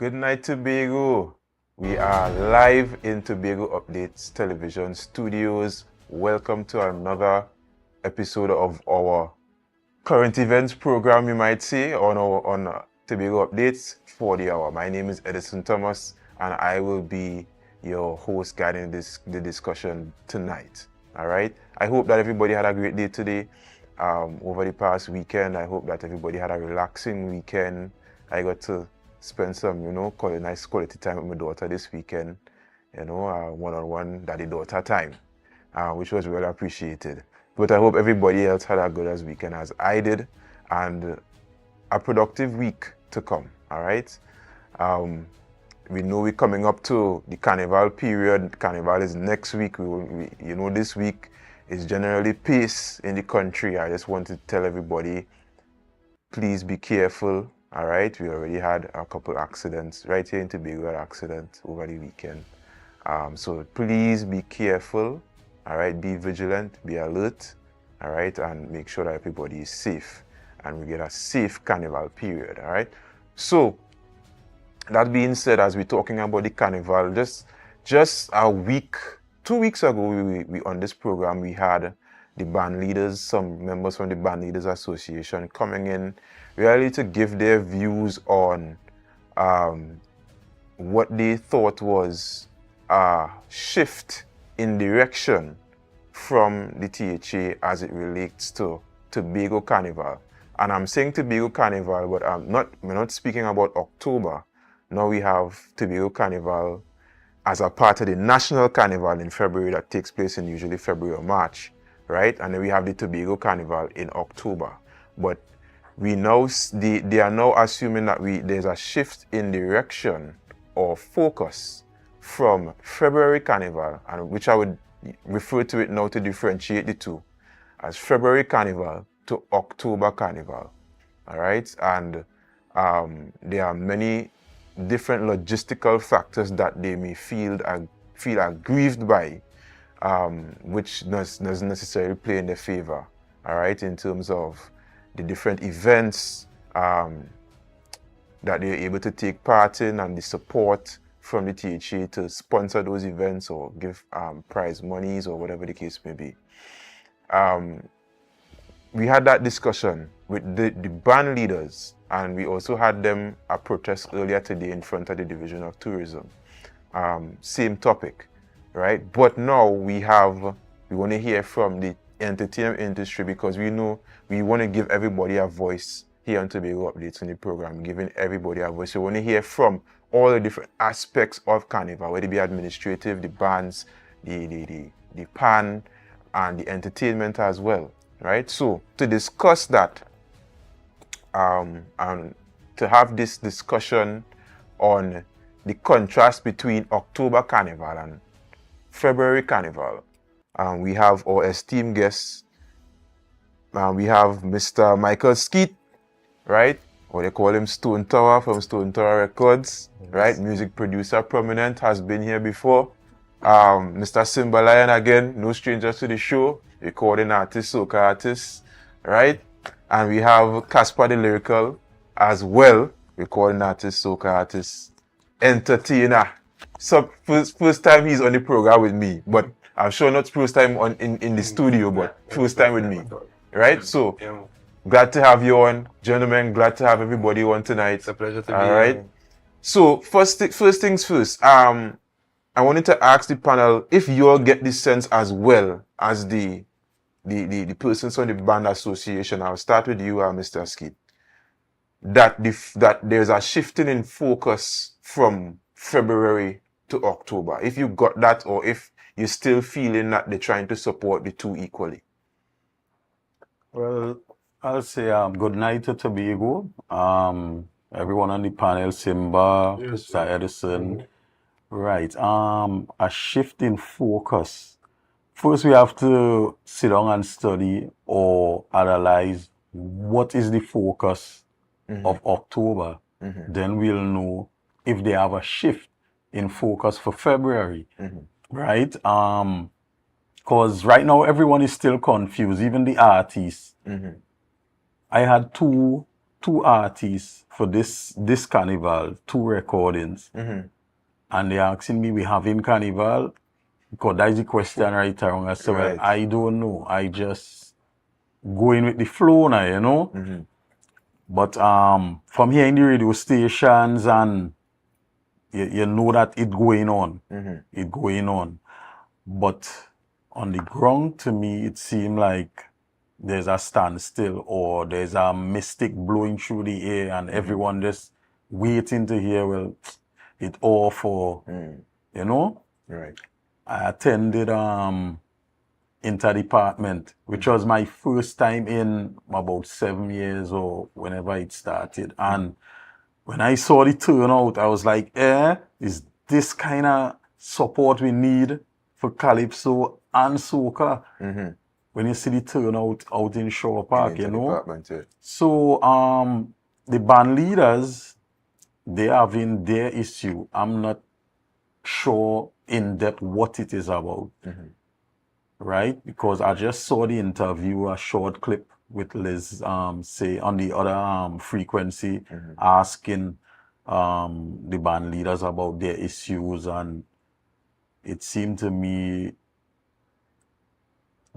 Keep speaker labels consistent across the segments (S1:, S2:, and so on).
S1: Good night, Tobago. We are live in Tobago Updates Television Studios. Welcome to another episode of our current events program, you might say, on Tobago Updates for the hour. My name is Edison Thomas, and I will be your host guiding the discussion tonight. All right. I hope that everybody had a great day today. Over the past weekend, I hope that everybody had a relaxing weekend. I got to spend some, nice quality time with my daughter this weekend, one-on-one daddy-daughter time, which was well appreciated. But I hope everybody else had as good a weekend as I did, and a productive week to come, all right? We know we're coming up to the carnival period. Carnival is next week. This week is generally peace in the country. I just want to tell everybody, please be careful. All right, we already had a couple accidents right here in Tobago, accident over the weekend. So please be careful. All right, be vigilant, be alert. All right, and make sure that everybody is safe and we get a safe carnival period. All right. So that being said, as we're talking about the carnival, just a week, 2 weeks ago, we on this program we had the band leaders, some members from the Band Leaders Association coming in really to give their views on what they thought was a shift in direction from the THA as it relates to Tobago Carnival. And I'm saying Tobago Carnival, but we're not speaking about October. Now we have Tobago Carnival as a part of the National Carnival in February that takes place in usually February or March, right? And then we have the Tobago Carnival in October. But they are now assuming that there's a shift in direction or focus from February Carnival, and which I would refer to it now to differentiate the two, as February Carnival to October Carnival, all right? And there are many different logistical factors that they may feel aggrieved by, which doesn't necessarily play in their favor, all right, in terms of the different events that they're able to take part in and the support from the THA to sponsor those events or give prize monies or whatever the case may be. We had that discussion with the band leaders, and we also had them a protest earlier today in front of the Division of Tourism. Same topic, right? But now we want to hear from the entertainment industry, because we know we want to give everybody a voice here on Tobago Updates in the program, giving everybody a voice. We want to hear from all the different aspects of Carnival, whether it be administrative, the bands, the PAN, and the entertainment as well, right? So to discuss that, and to have this discussion on the contrast between October Carnival and February Carnival, we have our esteemed guests. We have Mr. Michael Skeet, right? Or they call him Stone Tower from Stone Tower Records, yes. Right? Music producer, prominent, has been here before. Mr. Simba Lion again, no stranger to the show, recording artist, soca artist, right? And we have Casper the Lyrical as well, recording artist, soca artist, entertainer. So first time he's on the program with me, but I'm sure not first time in the studio, but first time with me, right? So glad to have you on, gentlemen. Glad to have everybody on tonight.
S2: It's a pleasure to be
S1: here. All right. So first things first. I wanted to ask the panel if you all get this sense as well as the persons on the band association. I'll start with you, Mr. Skeet. That there's a shifting in focus from February to October. If you got that, or if you're still feeling that they're trying to support the two equally.
S3: Well, I'll say good night to Tobago. Everyone on the panel, Simba,
S2: Yes,
S3: Mr. Edison. Right. A shift in focus. First, we have to sit down and study or analyze what is the focus of October. Then we'll know if they have a shift in focus for February. Right? Because right now everyone is still confused, even the artists. I had two 2 artists for this carnival, 2 recordings, and they're asking me, we having carnival? Because that's the question right around. I said, well,
S1: Right.
S3: I don't know. I just going with the flow now, you know. But from hearing the radio stations and you know that it going on. It going on. But on the ground, to me, it seemed like there's a standstill or there's a mystic blowing through the air and everyone just waiting to hear, well, it all for, you know?
S1: Right.
S3: I attended interdepartment, which was my first time in about 7 years or whenever it started. And when I saw the turnout, I was like, is this kind of support we need for Calypso and Soca? When you see the turnout out in Shore Park, you know?
S1: Yeah.
S3: So the band leaders, they having their issue. I'm not sure in depth what it is about, right? Because I just saw the interview, a short clip with Liz, say on the other frequency, asking the band leaders about their issues, and it seemed to me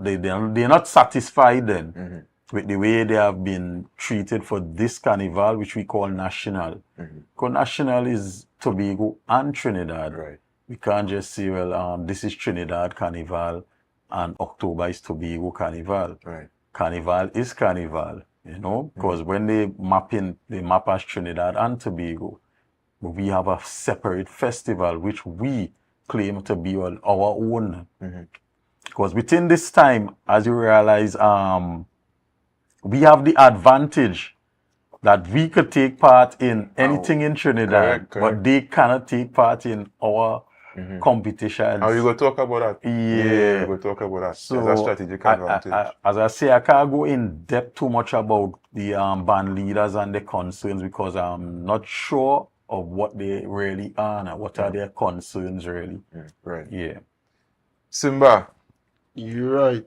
S3: they're not satisfied then with the way they have been treated for this carnival, which we call national. Because national is Tobago and Trinidad.
S1: Right.
S3: We can't just say, well, this is Trinidad Carnival and October is Tobago Carnival.
S1: Right.
S3: Carnival is Carnival, you know, because when they map as Trinidad and Tobago. We have a separate festival which we claim to be our own. Because within this time, as you realize, we have the advantage that we could take part in anything in Trinidad,
S1: correct.
S3: but they cannot take part in our competitions.
S1: Are you going to talk about that?
S3: Yeah.
S1: We're going to talk about that.
S3: So
S1: There's a strategic advantage.
S3: as I say, I can't go in depth too much about the band leaders and their concerns because I'm not sure of what they really are and what are their concerns really.
S1: Right.
S3: Yeah.
S1: Simba.
S2: You're right.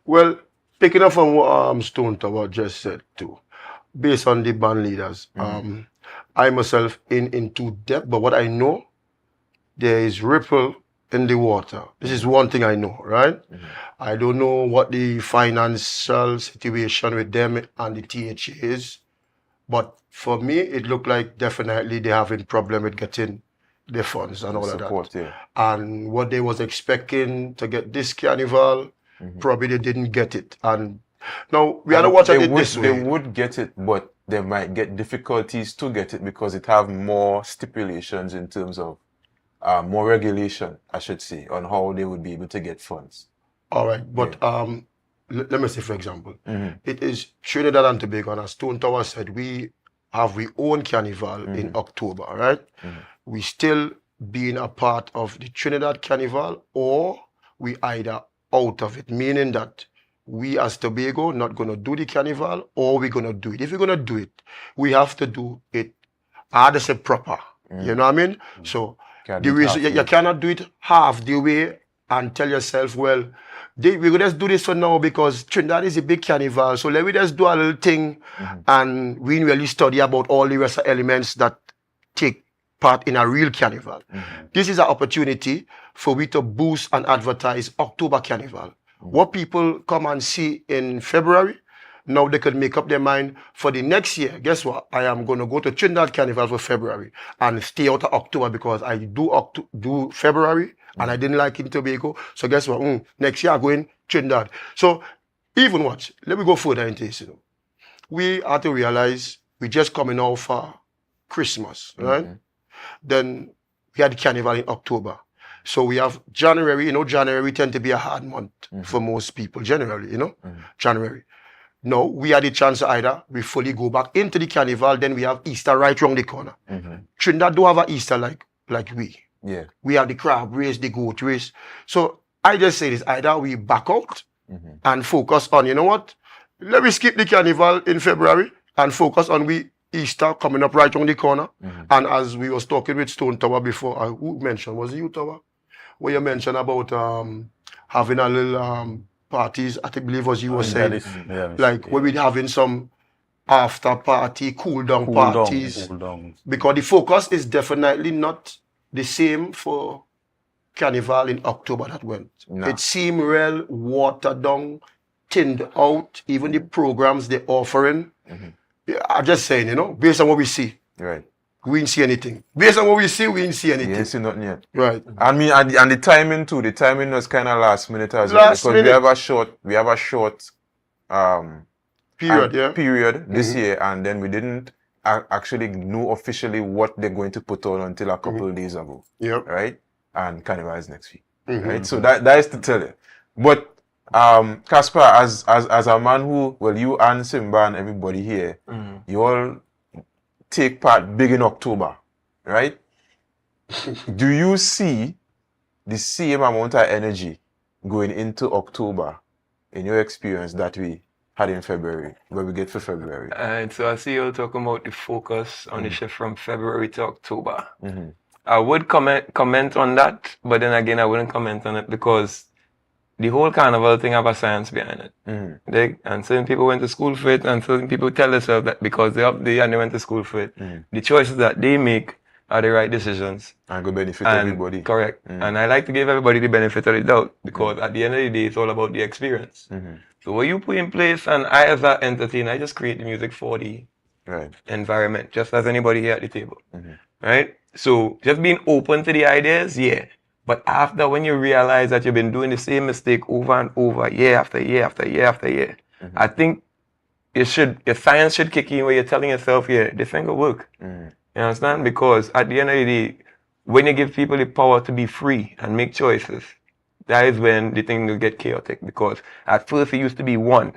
S2: Well, picking up on what Stone Tower just said too, based on the band leaders, I myself into depth, but what I know, there is ripple in the water. This is one thing I know, right? I don't know what the financial situation with them and the TH is, but for me, it looked like definitely they're having problem with getting the funds and all
S1: Support,
S2: of that.
S1: yeah.
S2: And what they was expecting to get this carnival, probably they didn't get it. And now we are not watching it this way.
S1: They would get it, but they might get difficulties to get it because it have more stipulations in terms of more regulation, I should say, on how they would be able to get funds.
S2: All right, but let me say, for example, it is Trinidad and Tobago, and as Stone Tower said, we own carnival in October, right? We still being a part of the Trinidad carnival, or we either out of it, meaning that we as Tobago not going to do the carnival, or we're going to do it. If we're going to do it, we have to do it, I say proper. You know what I mean? So the reason you cannot do it half the way and tell yourself, well, we will just do this for now because Trinidad is a big carnival. So let me just do a little thing and we really study about all the rest of elements that take part in a real carnival. This is an opportunity for we to boost and advertise October carnival. What people come and see in February, now they could make up their mind for the next year. Guess what? I am going to go to Trinidad carnival for February and stay out of October because I do February and I didn't like in Tobago. So guess what? Next year I'm going Trinidad. So even watch, let me go further into this. We have to realize we just coming out for Christmas, right? Then we had carnival in October. So we have January, January tend to be a hard month for most people, generally, January. No, we had the chance to either we fully go back into the carnival, then we have Easter right around the corner. Trinidad do have an Easter like we.
S1: Yeah.
S2: We have the crab race, the goat race. So I just say this, either we back out and focus on, you know what? Let me skip the carnival in February and focus on we Easter coming up right around the corner. And as we was talking with Stone Tower before, who mentioned, was it you, Tower? Where you mentioned about having a little parties, I believe was you were saying, where we having some after party, cool down parties.
S3: Cool down.
S2: Because the focus is definitely not the same for Carnival in October that went.
S1: No.
S2: It seemed real watered down, thinned out, even the programs they're offering. Yeah, I'm just saying, you know, based on what we see.
S1: Right.
S2: We didn't see anything. Based on what we see, we didn't see anything.
S1: You ain't seen nothing yet.
S2: Right.
S1: I mean, and the timing too. The timing was kind of last minute as well.
S2: Last
S1: Because
S2: minute.
S1: we have a short period this year, and then we didn't actually know officially what they're going to put on until a couple of days ago.
S2: Yep.
S1: Right? And Carnival is next week. Right? So that is to tell you. But Casper, as a man who, well, you and Simba and everybody here, you all take part big in October, right? Do you see the same amount of energy going into October in your experience that we had in February, where we get for February?
S4: And so I see you talking about the focus on the shift from February to October. I would comment on that, but then again, I wouldn't comment on it because the whole carnival thing have a science behind it. And certain people went to school for it, and certain people tell themselves that because they're up there and they went to school for it, the choices that they make are the right decisions.
S1: And go benefit everybody.
S4: Correct. And I like to give everybody the benefit of the doubt because at the end of the day, it's all about the experience. So what you put in place, and I as an entertainer, I just create the music for the environment, just as anybody here at the table. Right? So just being open to the ideas, yeah. But after, when you realize that you've been doing the same mistake over and over, year after year after year after year, I think your science should kick in where you're telling yourself, yeah, this ain't gonna work. You understand? Because at the end of the day, when you give people the power to be free and make choices, that is when the thing will get chaotic. Because at first it used to be one.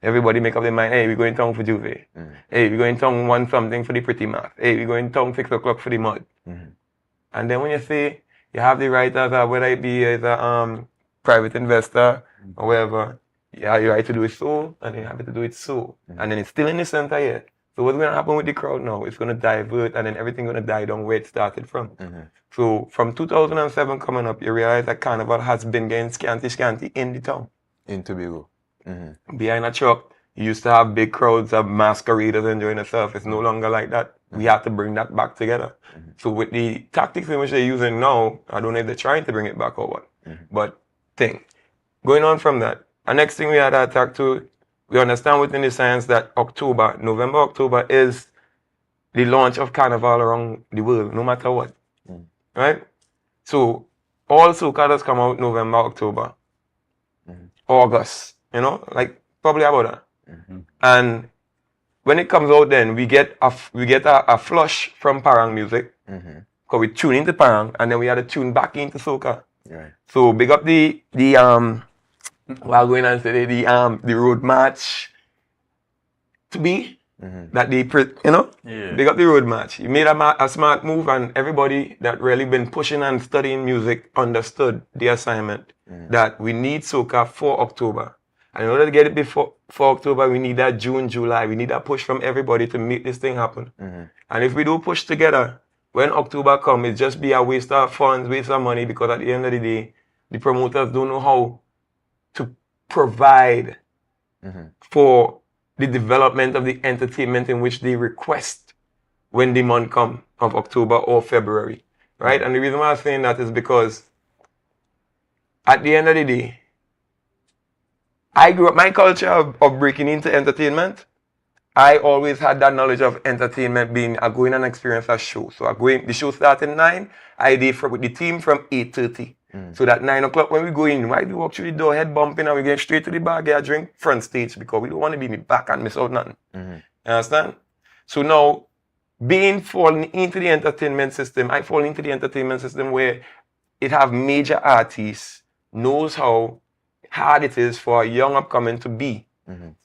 S4: Everybody make up their mind, hey, we're going town for Juve. Hey, we're going town want something for the pretty math. Hey, we're going town 6 o'clock for the mud. And then when you say, you have the right as whether it be as a private investor or whatever, you have the right to do it so, and you have to do it so. And then it's still in the center yet. So what's going to happen with the crowd now? It's going to divert, and then everything going to die down where it started from. So from 2007 coming up, you realize that Carnival has been getting scanty in the town.
S1: In Tobago.
S4: Behind a truck, you used to have big crowds of masqueraders enjoying themselves. It's no longer like that. We have to bring that back together. So with the tactics in which they're using now, I don't know if they're trying to bring it back or what. But going on from that, the next thing we had to attack to, we understand within the science that November, October is the launch of Carnival around the world, no matter what. Right? So all soca does come out November, October, August, you know, like probably about that. And when it comes out, then we get a flush from Parang music, because we tune into Parang, and then we had to tune back into soca. So big up the while going on today, the road march to be that they big up the road march. You made a smart move, and everybody that really been pushing and studying music understood the assignment that we need soca for October. And in order to get it for October, we need that June, July. We need that push from everybody to make this thing happen. And if we do push together, when October comes, it just be a waste of funds, waste of money, because at the end of the day, the promoters don't know how to provide for the development of the entertainment in which they request when the month comes of October or February. Right? And the reason why I'm saying that is because at the end of the day, I grew up, my culture of breaking into entertainment, I always had that knowledge of entertainment being going and experience a show. So the show started at 9, I did with the team from 8:30. So that 9 o'clock when we go in, why do we walk through the door, head bumping, and we get straight to the bar, get a drink, front stage, because we don't want to be in the back and miss out nothing. You understand? So now, falling into the entertainment system, I fall into the entertainment system where it have major artists, knows how hard it is for a young upcoming to be.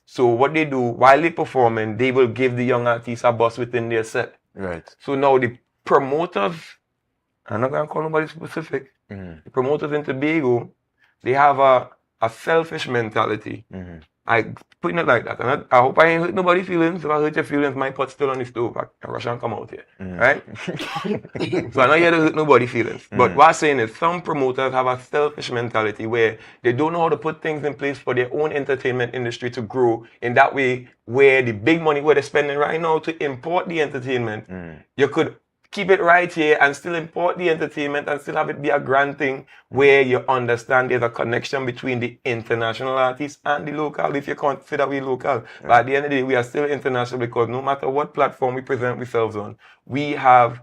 S4: So what they do, while they performing, they will give the young artists a bus within their set. So now the promoters, I'm not going to call nobody specific, the promoters in Tobago, they have a selfish mentality I putting it like that. And I hope I ain't hurt nobody's feelings. If I hurt your feelings, my pot's still on the stove. I can rush and come out here. Right? So I'm not here to hurt nobody's feelings. But what I'm saying is some promoters have a selfish mentality where they don't know how to put things in place for their own entertainment industry to grow in that way, where the big money where they're spending right now to import the entertainment, you could keep it right here and still import the entertainment and still have it be a grand thing where you understand there's a connection between the international artists and the local, if you consider we local. But at the end of the day, we are still international because no matter what platform we present ourselves on, we have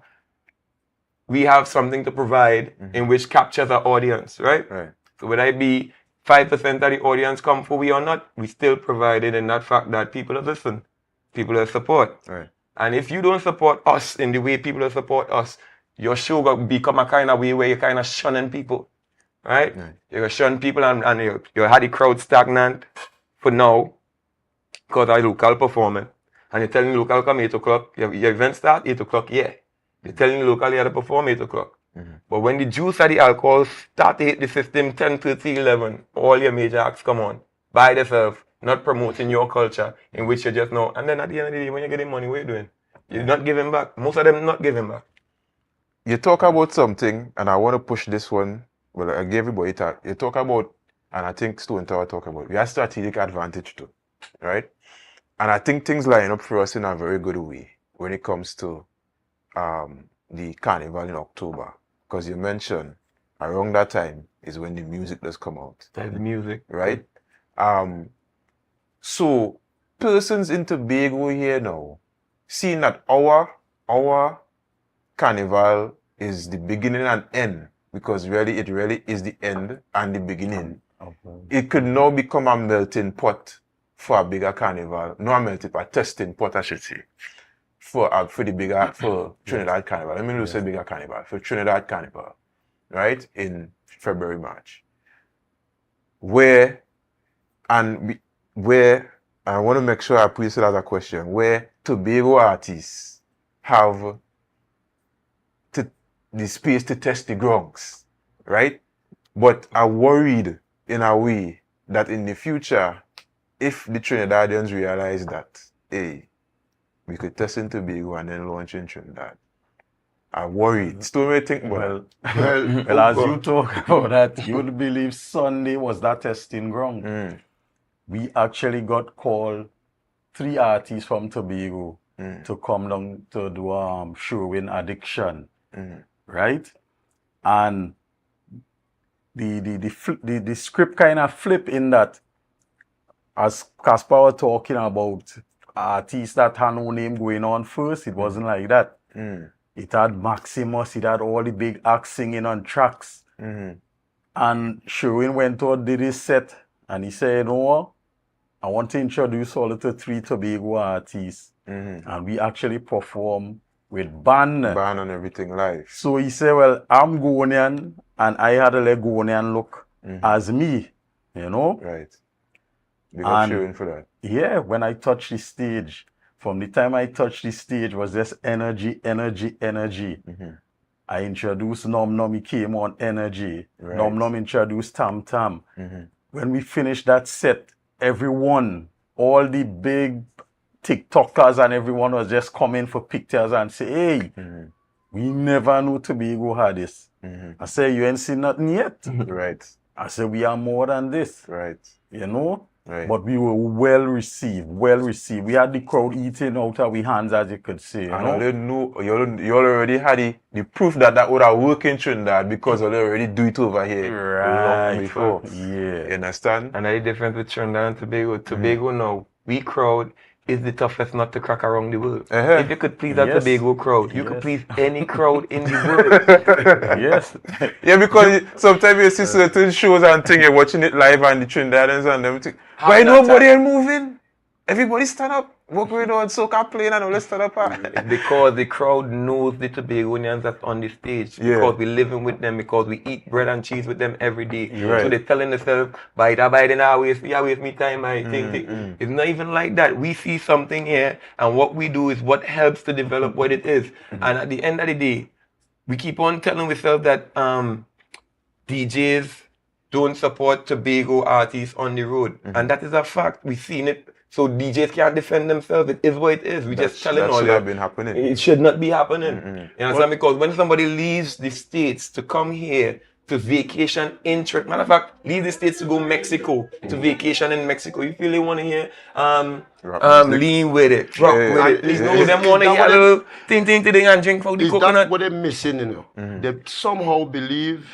S4: something to provide in which captures our audience, right? So whether it be 5% of the audience come for we or not, we still provide it in that fact that people have listened, people have support. And if you don't support us in the way people have support us, your show will become a kind of way where you're kind of shunning people, right? You're shunning people and you had the crowd stagnant for now because of local performance. And you're telling the local come 8 o'clock, your event start 8 o'clock, yeah. You're telling the local you have to perform 8 o'clock. But when the juice or the alcohol start to hit the system 10, 30, 11, all your major acts come on by themselves, not promoting your culture in which you just know. And then at the end of the day, when you're getting money, what are you doing? You're not giving back. Most of them not giving back.
S1: You talk about something, and I want to push this one. Well, I gave everybody that. You talk about, and I think Stone Tower talk about, we have strategic advantage too, right? And I think things line up for us in a very good way when it comes to the carnival in October. Because you mentioned around that time is when the music does come out.
S4: That's music.
S1: Right? So persons in Tobago here now, seeing that our carnival is the beginning and end, because it really is the end and the beginning. It could now become a melting pot for a bigger carnival. No, a melting pot, a testing pot, I should say. For Trinidad Carnival. Let me not say bigger carnival. For Trinidad Carnival, right? In February, March. Where I want to make sure I put it as a question, where Tobago artists have the space to test the grounds, right? But are worried in a way that in the future, if the Trinidadians realize that, hey, we could test in Tobago and then launch in Trinidad. I'm worried. Still may think
S3: well, as you talk about that, you would believe Sunday was that testing ground. We actually got called 3 artists from Tobago to come down to do showing Addiction, right? And the script kind of flip in that, as Caspar was talking about artists that had no name going on first, it wasn't like that. It had Maximus, it had all the big acts singing on tracks. And Sherwin went out, did his set, and he said, no, I want to introduce all of the 3 Tobago artists. And we actually perform with band
S1: and everything live.
S3: So he said, well, I'm Ghanaian, and I had a Ghanaian look as me, you know?
S1: Right. Big up Sherwin for that.
S3: Yeah, when I touched the stage, from the time I touched the stage was just energy. I introduced Nom Nom, he came on energy.
S1: Right.
S3: Nom Nom introduced Tam Tam. When we finished that set, everyone, all the big TikTokers and everyone was just coming for pictures and say, hey, we never knew Tobago had this. I said, you ain't seen nothing yet.
S1: Right.
S3: I said, we are more than this.
S1: Right.
S3: You know?
S1: Right.
S3: But we were well received. We had the crowd eating out of our hands, as you could see. You
S1: you already had the proof that would have worked in Trinidad because they already do it over here long before.
S3: Yeah.
S1: You understand?
S4: And that's the difference with Trinidad and Tobago. Tobago now, we crowd is the toughest nut to crack around the world. If you could please that Tobago crowd, you could please any crowd in the world.
S3: Yes.
S1: Yeah, because sometimes you see certain shows and things, you're watching it live and the Trinidadians and everything. Why nobody ain't moving? Everybody stand up. What going on? Soca playing and all let's stand up.
S4: Because the crowd knows the Tobagonians that's on the stage. Because we living with them, because we eat bread and cheese with them every day.
S1: Right.
S4: So they're telling themselves, by then I waste me time. It's not even like that. We see something here, and what we do is what helps to develop what it is. And at the end of the day, we keep on telling ourselves that DJs don't support Tobago artists on the road. And that is a fact. We've seen it. So DJs can't defend themselves. It is what it is. We just telling
S1: that
S4: all
S1: should
S4: you.
S1: have been happening.
S4: It should not be happening. You understand? Because when somebody leaves the States to come here to vacation in Trinidad, matter of fact, leave the States to go Mexico, to vacation in Mexico, you feel they want to hear lean with it, rock with it. No, them want to hear a little ting and drink from the
S2: Is
S4: coconut.
S2: that what they're missing, you know? They somehow believe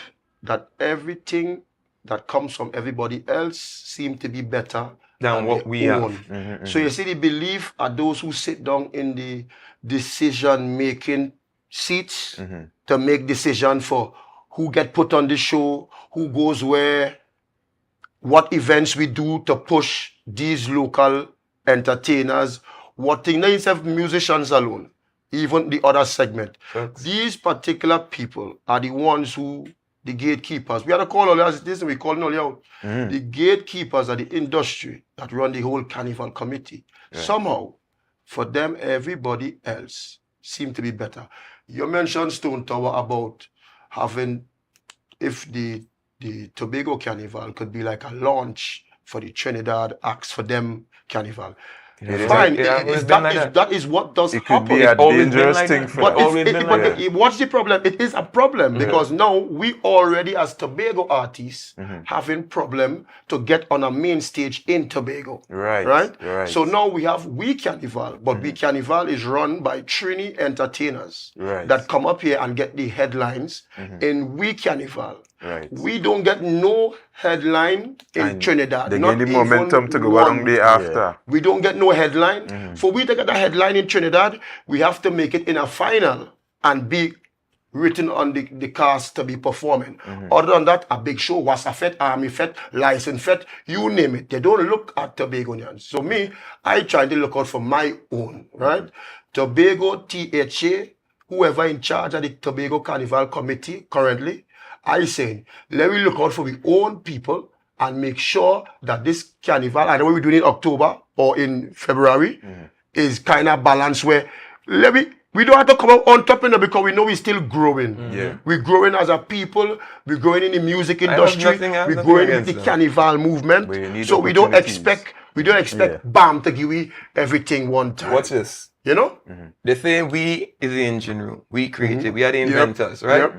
S2: that everything that comes from everybody else seems to be better
S4: than what we have.
S2: So you see, the belief are those who sit down in the decision-making seats to make decision for who get put on the show, who goes where, what events we do to push these local entertainers, what thing, not instead of musicians alone, even the other segment. These particular people are the ones who, the gatekeepers. We had to call all as this, and we call it out. The gatekeepers are the industry that run the whole carnival committee. Somehow, for them, everybody else seem to be better. You mentioned Stone Tower about having, if the Tobago Carnival could be like a launch for the Trinidad acts for them carnival. Fine, that is what does
S1: It could
S2: happen.
S1: be a dangerous thing for them.
S2: But what's the problem? It is a problem because now we already as Tobago artists having problem to get on a main stage in Tobago. Right? So now we have We Carnival, but We Carnival is run by Trini entertainers that come up here and get the headlines in We Carnival. We don't get no headline in Trinidad.
S1: They get the momentum to go along day after.
S2: We don't get no headline. For we to get a headline in Trinidad, we have to make it in a final and be written on the cast to be performing. Other than that, a big show, Wassa Fet, Army Fet, License Fet, you name it. They don't look at Tobagonians. So me, I try to look out for my own, right? Tobago, THA, whoever in charge of the Tobago Carnival Committee currently, I say, let me look out for our own people and make sure that this carnival, I know what we're doing in October or in February, is kind of balanced where we don't have to come up on top of it because we know we're still growing. We're growing as a people, we're growing in the music industry, we're growing in the carnival movement. So we don't expect BAM to give you everything one time.
S4: Watch this.
S2: You know?
S4: They say we is the engine room. We created, we are the inventors, right?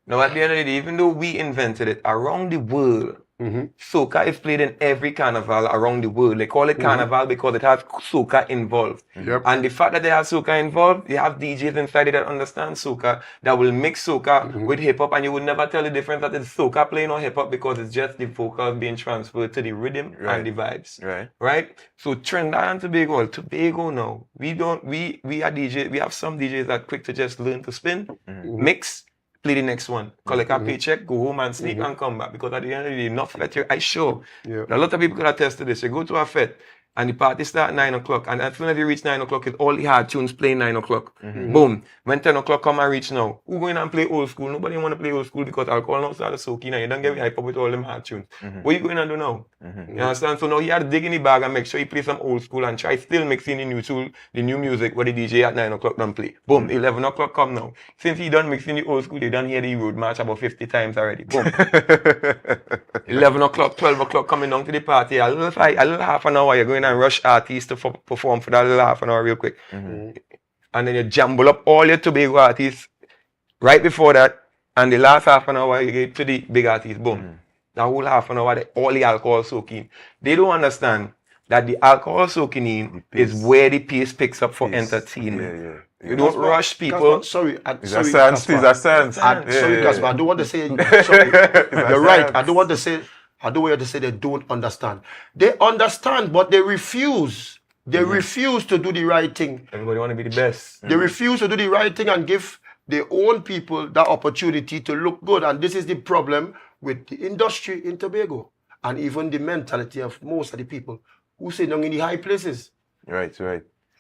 S4: Now, at the end of the day, even though we invented it, around the world, soca is played in every carnival around the world. They call it carnival because it has soca involved. And the fact that they have soca involved, they have DJs inside it that understand soca, that will mix soca with hip-hop, and you will never tell the difference that it's soca playing or hip-hop because it's just the vocals being transferred to the rhythm and the vibes. Right? So Trinidad and Tobago now, we are DJs, we have some DJs that are quick to just learn to spin, mix, play the next one, collect a paycheck, go home and sleep and come back. Because at the end of the day, enough fete, I sure. A lot of people could attest to this. You go to a fete and the party start at 9 o'clock, and as soon as you reach 9 o'clock, it's all the hard tunes playing 9 o'clock. Boom. When 10 o'clock come and reach now, who going and play old school? Nobody want to play old school because alcohol now started soaking and you don't get hype up with all them hard tunes. What you going to do now? You understand? So now he had to dig in the bag and make sure he play some old school and try still mixing the new music what the DJ at 9 o'clock don't play. Boom. 11 o'clock come now. Since he done mixing the old school, they done hear the road march about 50 times already. Boom. 11 o'clock, 12 o'clock coming down to the party. A little half an hour, you're going and rush artists to perform for that little half an hour real quick. And then you jumble up all your Tobago artists right before that, and the last half an hour you get to the big artists. Boom. That whole half an hour, all the alcohol soaking. They don't understand that the alcohol soaking in is where the pace picks up for entertainment. You don't rush people.
S2: Sorry,
S1: it's a sense.
S2: Sorry, Gaspar, I don't want to say. You're right. I don't want to say they don't understand. They understand, but they refuse. They refuse to do the right thing.
S4: Everybody want to be the best.
S2: They refuse to do the right thing and give their own people that opportunity to look good. And this is the problem with the industry in Tobago and even the mentality of most of the people who sit down in the high places.
S1: Right.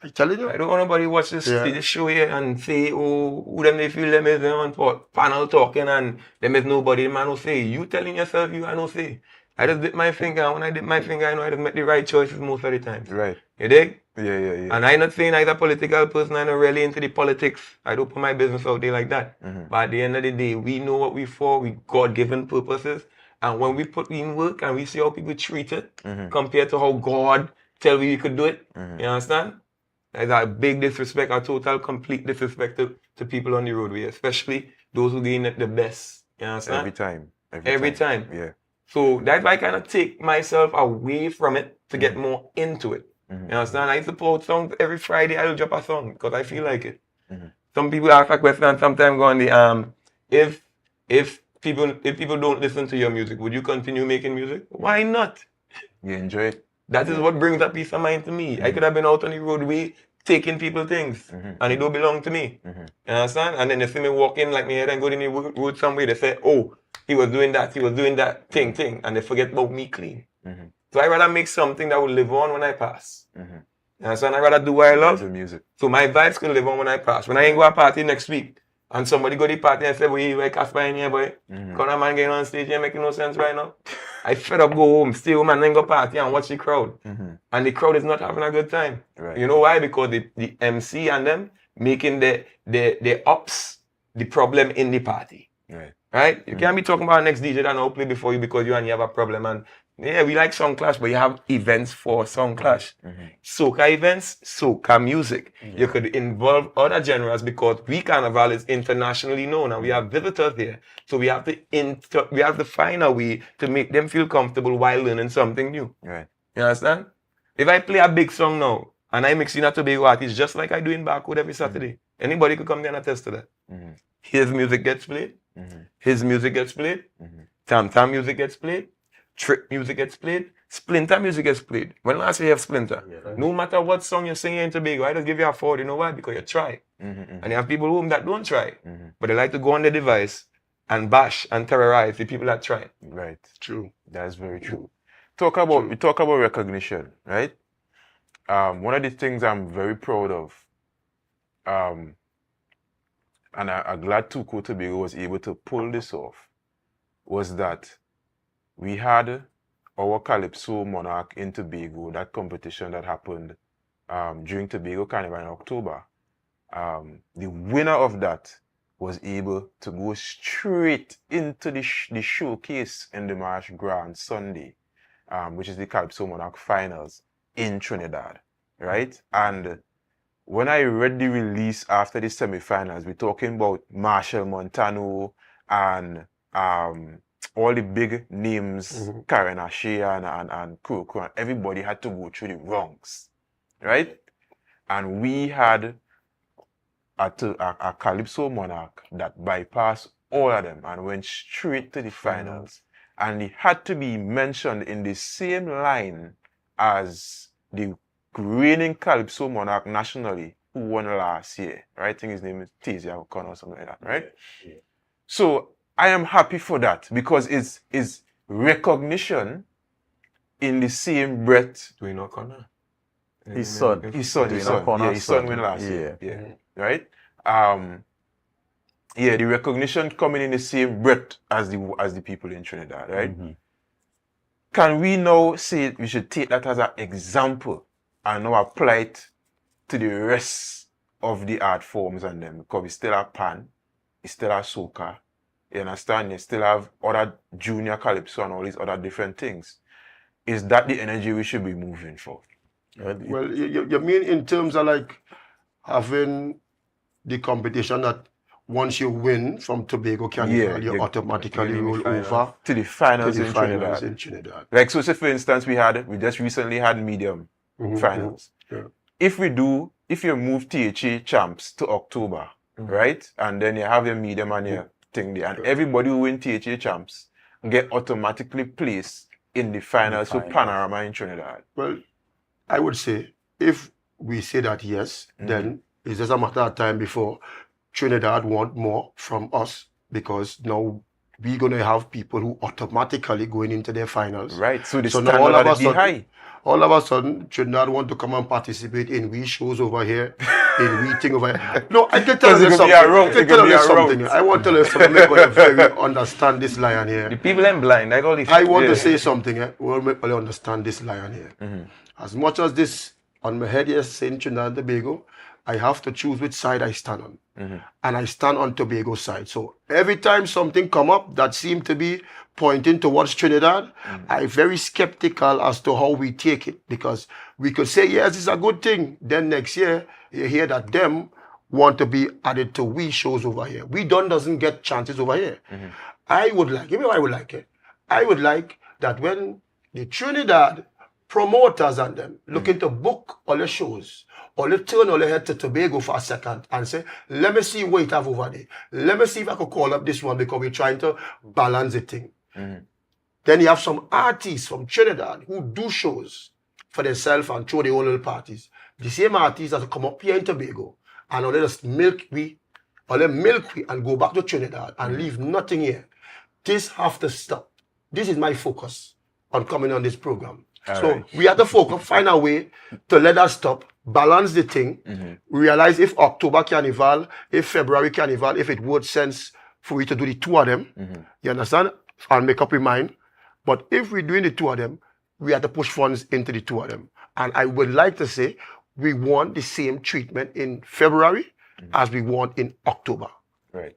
S2: I'm telling you.
S4: I don't want nobody watch this show here and say, oh, who them they feel them is on panel talking and them is nobody, man who say. You telling yourself you I don't say. I just did my finger, and when I did my finger, I know I just make the right choices most of the time.
S1: Right.
S4: You dig?
S1: Yeah.
S4: And I'm not saying I'm a political person, I'm not really into the politics. I don't put my business out there like that. But at the end of the day, we know what we for, we God-given purposes, And when we put in work and we see how people treat it compared to how God tell we could do it, you understand? There's a big disrespect, a total, complete disrespect to people on the roadway, especially those who gain it the best. You understand?
S1: Every time.
S4: Yeah. So that's why I kind of take myself away from it to get more into it. You understand? I used to put out songs every Friday. I'll drop a song because I feel like it. Some people ask a question and sometimes go on the if people don't listen to your music, would you continue making music? Why not?
S1: You enjoy it.
S4: That is what brings that peace of mind to me. I could have been out on the roadway taking people things and it don't belong to me. You understand? And then they see me walking like me head and go in the road somewhere, they say, oh, he was doing that thing, and they forget about me clean. So I rather make something that will live on when I pass. You understand? I rather do what I love.
S1: Music.
S4: So my vibes can live on when I pass. When I ain't go a party next week and somebody go to the party and say, boy, you like Casper in here, boy. Come on, man, getting on stage here making no sense right now. I fed up, go home, stay home and then go party and watch the crowd. And the crowd is not having a good time.
S1: Right.
S4: You know why? Because the MC and them making the ups the problem in the party. Right? You can't be talking about next DJ that now play before you because you and you have a problem. And yeah, we like Song Clash, but you have events for Song Clash. Soca events, soca music. You could involve other genres because carnival is internationally known and we have visitors here. So we have to find a way to make them feel comfortable while learning something new.
S1: Right.
S4: You understand? If I play a big song now and I mix in a Tobago artist just like I do in Barcode every Saturday, anybody could come there and attest to that. His music gets played. His music gets played. Tam Tam music gets played. Trick music gets played. Splinter music gets played. When last you have Splinter? No matter what song you're singing in Tobago, I just give you a forward. You know why? Because you try. And you have people whom that don't try. But they like to go on the device and bash and terrorize the people that try.
S1: Right.
S2: True.
S1: That's very true. We talk about recognition, right? One of the things I'm very proud of, and I'm glad Tuco Tobago was able to pull this off, was that we had our Calypso Monarch in Tobago, that competition that happened during Tobago Carnival in October. The winner of that was able to go straight into the showcase in the Marsh Grand Sunday, which is the Calypso Monarch Finals in Trinidad, right? And when I read the release after the semi-finals, we're talking about Marshall Montano and all the big names, Karen Ashe and Kuroko, and everybody had to go through the rungs, right? And we had a Calypso Monarch that bypassed all of them and went straight to the finals. And it had to be mentioned in the same line as the reigning Calypso Monarch nationally who won last year, right? I think his name is Tizia O'Connor or something like that, right? Yeah. So I am happy for that because it's recognition in the same breath.
S4: Dwayne O'Connor.
S1: His son win last year. Yeah. Right? The recognition coming in the same breath as the people in Trinidad, right? Can we now say we should take that as an example and now apply it to the rest of the art forms and them? Because we still have Pan, we still have Soca, you understand? You still have other junior Calypso and all these other different things. Is that the energy we should be moving for?
S2: Well, you mean in terms of like having the competition that once you win from Tobago Carnival, you automatically roll over
S1: to the finals in Trinidad. Like, so say for instance, we just recently had medium finals. Yeah. If you move THA champs to October, right? And then you have your medium and your thing there, and everybody who win THA champs get automatically placed in the finals for Panorama in Trinidad.
S2: Well, I would say if we say that yes, then it's just a matter of time before Trinidad want more from us, because now we're going to have people who automatically going into their finals.
S1: Right. So now
S2: all of a sudden, Trinidad want to come and participate in we shows over here, in we thing over here. No, I can tell you something. I want to tell you something. Make you very understand this lion here.
S4: The people ain't blind. Like all these.
S2: I want to say something. We'll make you understand this lion here. As much as this on my head here saying Trinidad and Tobago, I have to choose which side I stand on. And I stand on Tobago's side. So every time something come up that seemed to be pointing towards Trinidad, I'm very skeptical as to how we take it, because we could say, yes, it's a good thing. Then next year, you hear that them want to be added to we shows over here. We doesn't get chances over here. I would like, give me what I would like it. I would like that when the Trinidad promoters and them looking to book all the shows, or they turn all their head to Tobago for a second and say, let me see what you have over there. Let me see if I could call up this one, because we're trying to balance the thing. Then you have some artists from Trinidad who do shows for themselves and throw their own little parties. The same artists that come up here in Tobago and all they just milk we and go back to Trinidad and leave nothing here. This have to stop. This is my focus on coming on this program. We have to focus, find a way to let that stop, balance the thing, realize if October Carnival, if February Carnival, if it would sense for we to do the two of them, you understand? And make up your mind. But if we're doing the two of them, we have to push funds into the two of them. And I would like to say we want the same treatment in February as we want in October.
S1: Right.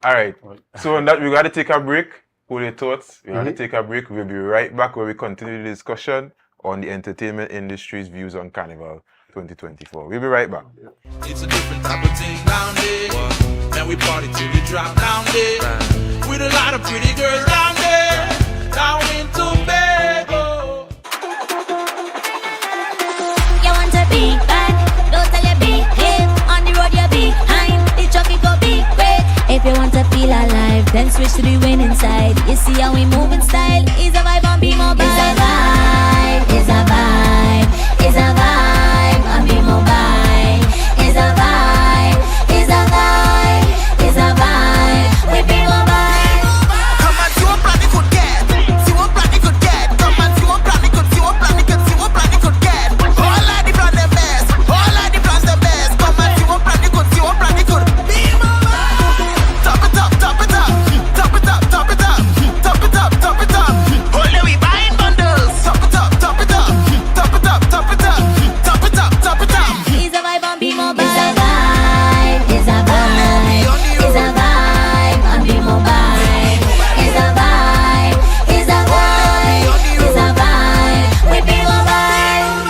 S1: All right. So on that, we got to take a break. Hold your thoughts. We have to take a break. We'll be right back where we continue the discussion on the entertainment industry's views on Carnival 2024. We'll be right back.
S5: It's a different type of thing down there. Man, we party till we drop down there. With a lot of pretty girls down there. Down in Tobago.
S6: You want to be bad? Don't tell you be hip. On the road you be behind. The traffic go be quick. If you want to feel alive, then switch to the winning side. You see how we move in style. Is a vibe on Be Mobile. It's a vibe. It's a vibe. It's a vibe on Be Mobile. It's a vibe. It's a vibe. It's a vibe with Be Mobile.
S5: Come and see what plan it could get. See what plan it could get. Come and see what plan it could. See what plan it could. See what plan it could get. All of the brand the best. All of the brands the best. Come and see what plan it could. See what plan it could. Be Mobile. Top it up, top it up. Top it up, top it up. Top it up, top it up. Only we buying bundles. Top it up, top it up. Top it up, top it up. Top it up, top it up.
S6: It's a vibe on Be Mobile. It's a vibe. It's a vibe. It's a vibe on Be Mobile. It's a vibe. It's a vibe. It's a vibe with Be Mobile.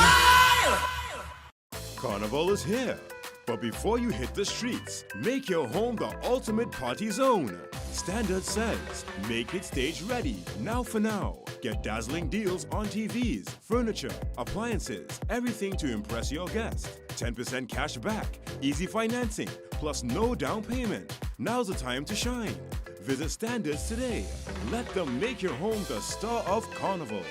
S7: Carnival is here. But before you hit the streets, make your home the ultimate party zone. Standard says, make it stage ready, now for now. Get dazzling deals on TVs, furniture, appliances, everything to impress your guests. 10% cash back, easy financing, plus no down payment. Now's the time to shine. Visit Standards today. Let them make your home the star of Carnival.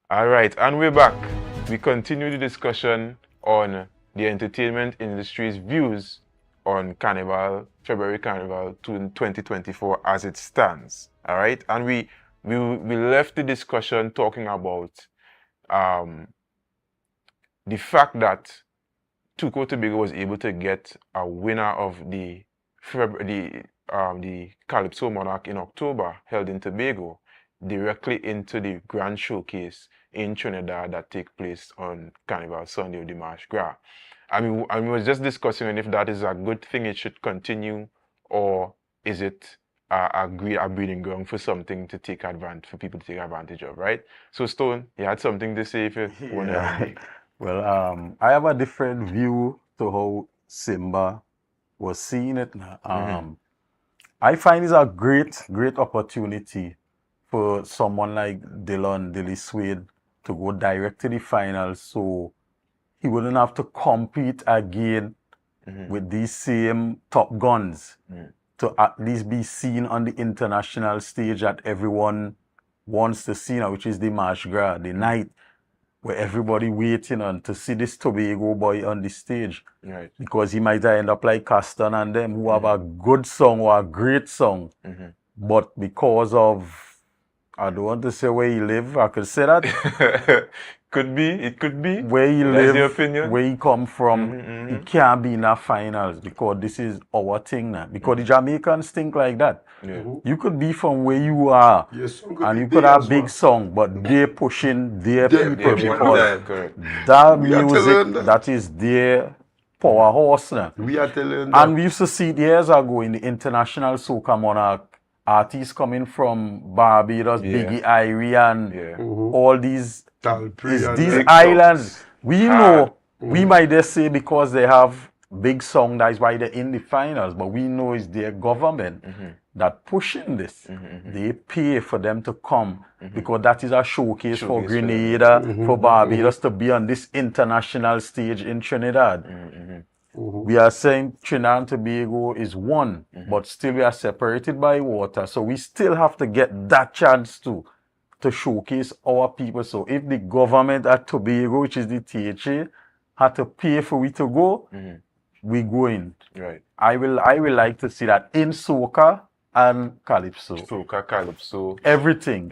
S1: All right, and we're back. We continue the discussion on the entertainment industry's views on Carnival, February Carnival 2024 as it stands. All right, and we left the discussion talking about the fact that Tuco Tobago was able to get a winner of the Calypso Monarch in October, held in Tobago, directly into the grand showcase in Trinidad that take place on Carnival Sunday of the March Gras. I mean, we was just discussing if that is a good thing, it should continue, or is it a breeding ground for something to take advantage, for people to take advantage of, right? So Stone, you had something to say if you want to.
S3: Well, I have a different view to how Simba was seeing it now. I find it's a great opportunity for someone like Dilly Swade to go direct to the finals, so he wouldn't have to compete again with these same top guns to at least be seen on the international stage that everyone wants to see now, which is the March Gras, the night where everybody waiting on to see this Tobago boy on the stage.
S1: Right.
S3: Because he might end up like Caston and them who have a good song or a great song. But because of, I don't want to say where he live, I could say that.
S1: Could be, it could be.
S3: Where he
S1: That's
S3: live,
S1: your opinion?
S3: where he come from, he can't be in the finals because this is our thing now. Because the Jamaicans think like that.
S1: Yeah.
S3: You could be from where you are
S2: Yes, song
S3: and
S2: be
S3: you
S2: big
S3: could have
S2: as
S3: big
S2: well.
S3: song, but they're pushing their
S2: Their
S3: people
S2: people.
S3: because
S1: Correct.
S3: that
S2: We are telling
S3: music,
S2: them.
S3: that is their power horse now.
S2: We are telling them.
S3: And we used to see it years ago in the International Soca Monarch, artists coming from Barbados,
S1: Yeah.
S3: Biggie Irie, and
S1: Yeah.
S3: all these
S2: Talpri and
S3: these
S2: them.
S3: islands. We
S1: Hard.
S3: know, we might just say because they have big song, that's why they're in the finals, but we know it's their government that pushing this. They pay for them to come because that is a showcase for
S1: Showcase for them.
S3: Grenada, for Barbados to be on this international stage in Trinidad. We are saying Trinidad and Tobago is one, but still we are separated by water. So we still have to get that chance to showcase our people. So if the government at Tobago, which is the THA, had to pay for we to go, we going.
S1: Right.
S3: I will like to see that in soca and calypso.
S1: Soca, calypso.
S3: Everything.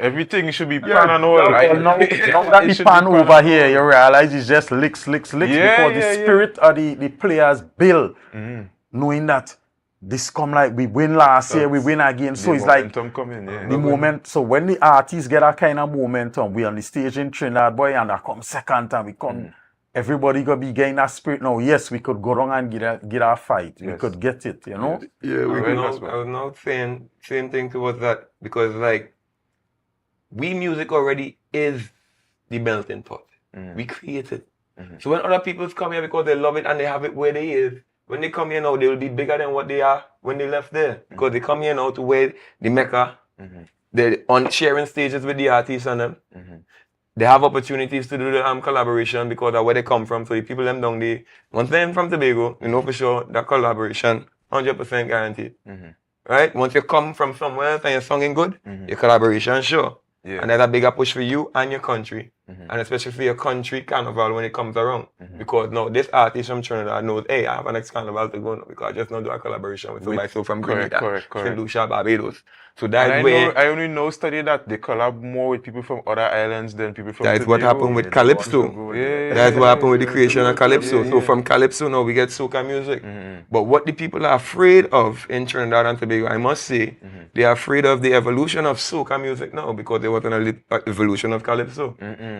S1: Should be
S2: Yeah,
S1: pan and all,
S2: that-
S1: right?
S3: Now that
S1: It
S3: the
S1: should
S3: pan
S1: be
S3: over here, you realize it's just licks
S1: Yeah,
S3: because
S1: yeah,
S3: the
S1: yeah.
S3: spirit of the players build, knowing that this come like we win last year, we win again. So
S1: The
S3: it's like
S1: momentum coming, yeah.
S3: the moment. So when the artists get that kind of momentum, we on the stage in Trinidad, boy, and I come second time, we come. Everybody gonna be getting that spirit now. Yes, we could go down and get our fight. We
S1: Yes.
S3: could get it, you know.
S2: Yeah, we
S1: Right.
S2: could.
S1: as well.
S4: I was now saying same thing towards that because like we music already is the melting pot. We create it. So when other people come here because they love it and they have it where they is, when they come here now they will be bigger than what they are when they left there. Because they come here now to where the Mecca, they're on sharing stages with the artists and them. They have opportunities to do the collaboration because of where they come from. So the people them down there, once they're from Tobago, you know for sure that collaboration 100% guaranteed. Right? Once you come from somewhere else and you're singing good, your collaboration sure.
S1: Yeah.
S4: And there's a bigger push for you and your country. And especially for your country carnival when it comes around. Because now this artist from Trinidad knows, hey, I have an next carnival to go now because I just now do a collaboration with somebody so from
S1: correct,
S4: Grenada,
S1: correct.
S4: St. Lucia, Barbados. So
S1: And
S4: that's where
S1: I only know study that they collab more with people from other islands than people from
S4: that's what
S1: Tobago.
S4: happened with
S3: Yeah,
S4: Calypso.
S1: Yeah,
S4: That's what happened with the
S2: yeah,
S4: creation of Calypso.
S1: yeah,
S4: So
S1: yeah.
S4: from Calypso now we get soca music. But what the people are afraid of in Trinidad and Tobago, I must say, they are afraid of the evolution of soca music now because there was an evolution of Calypso.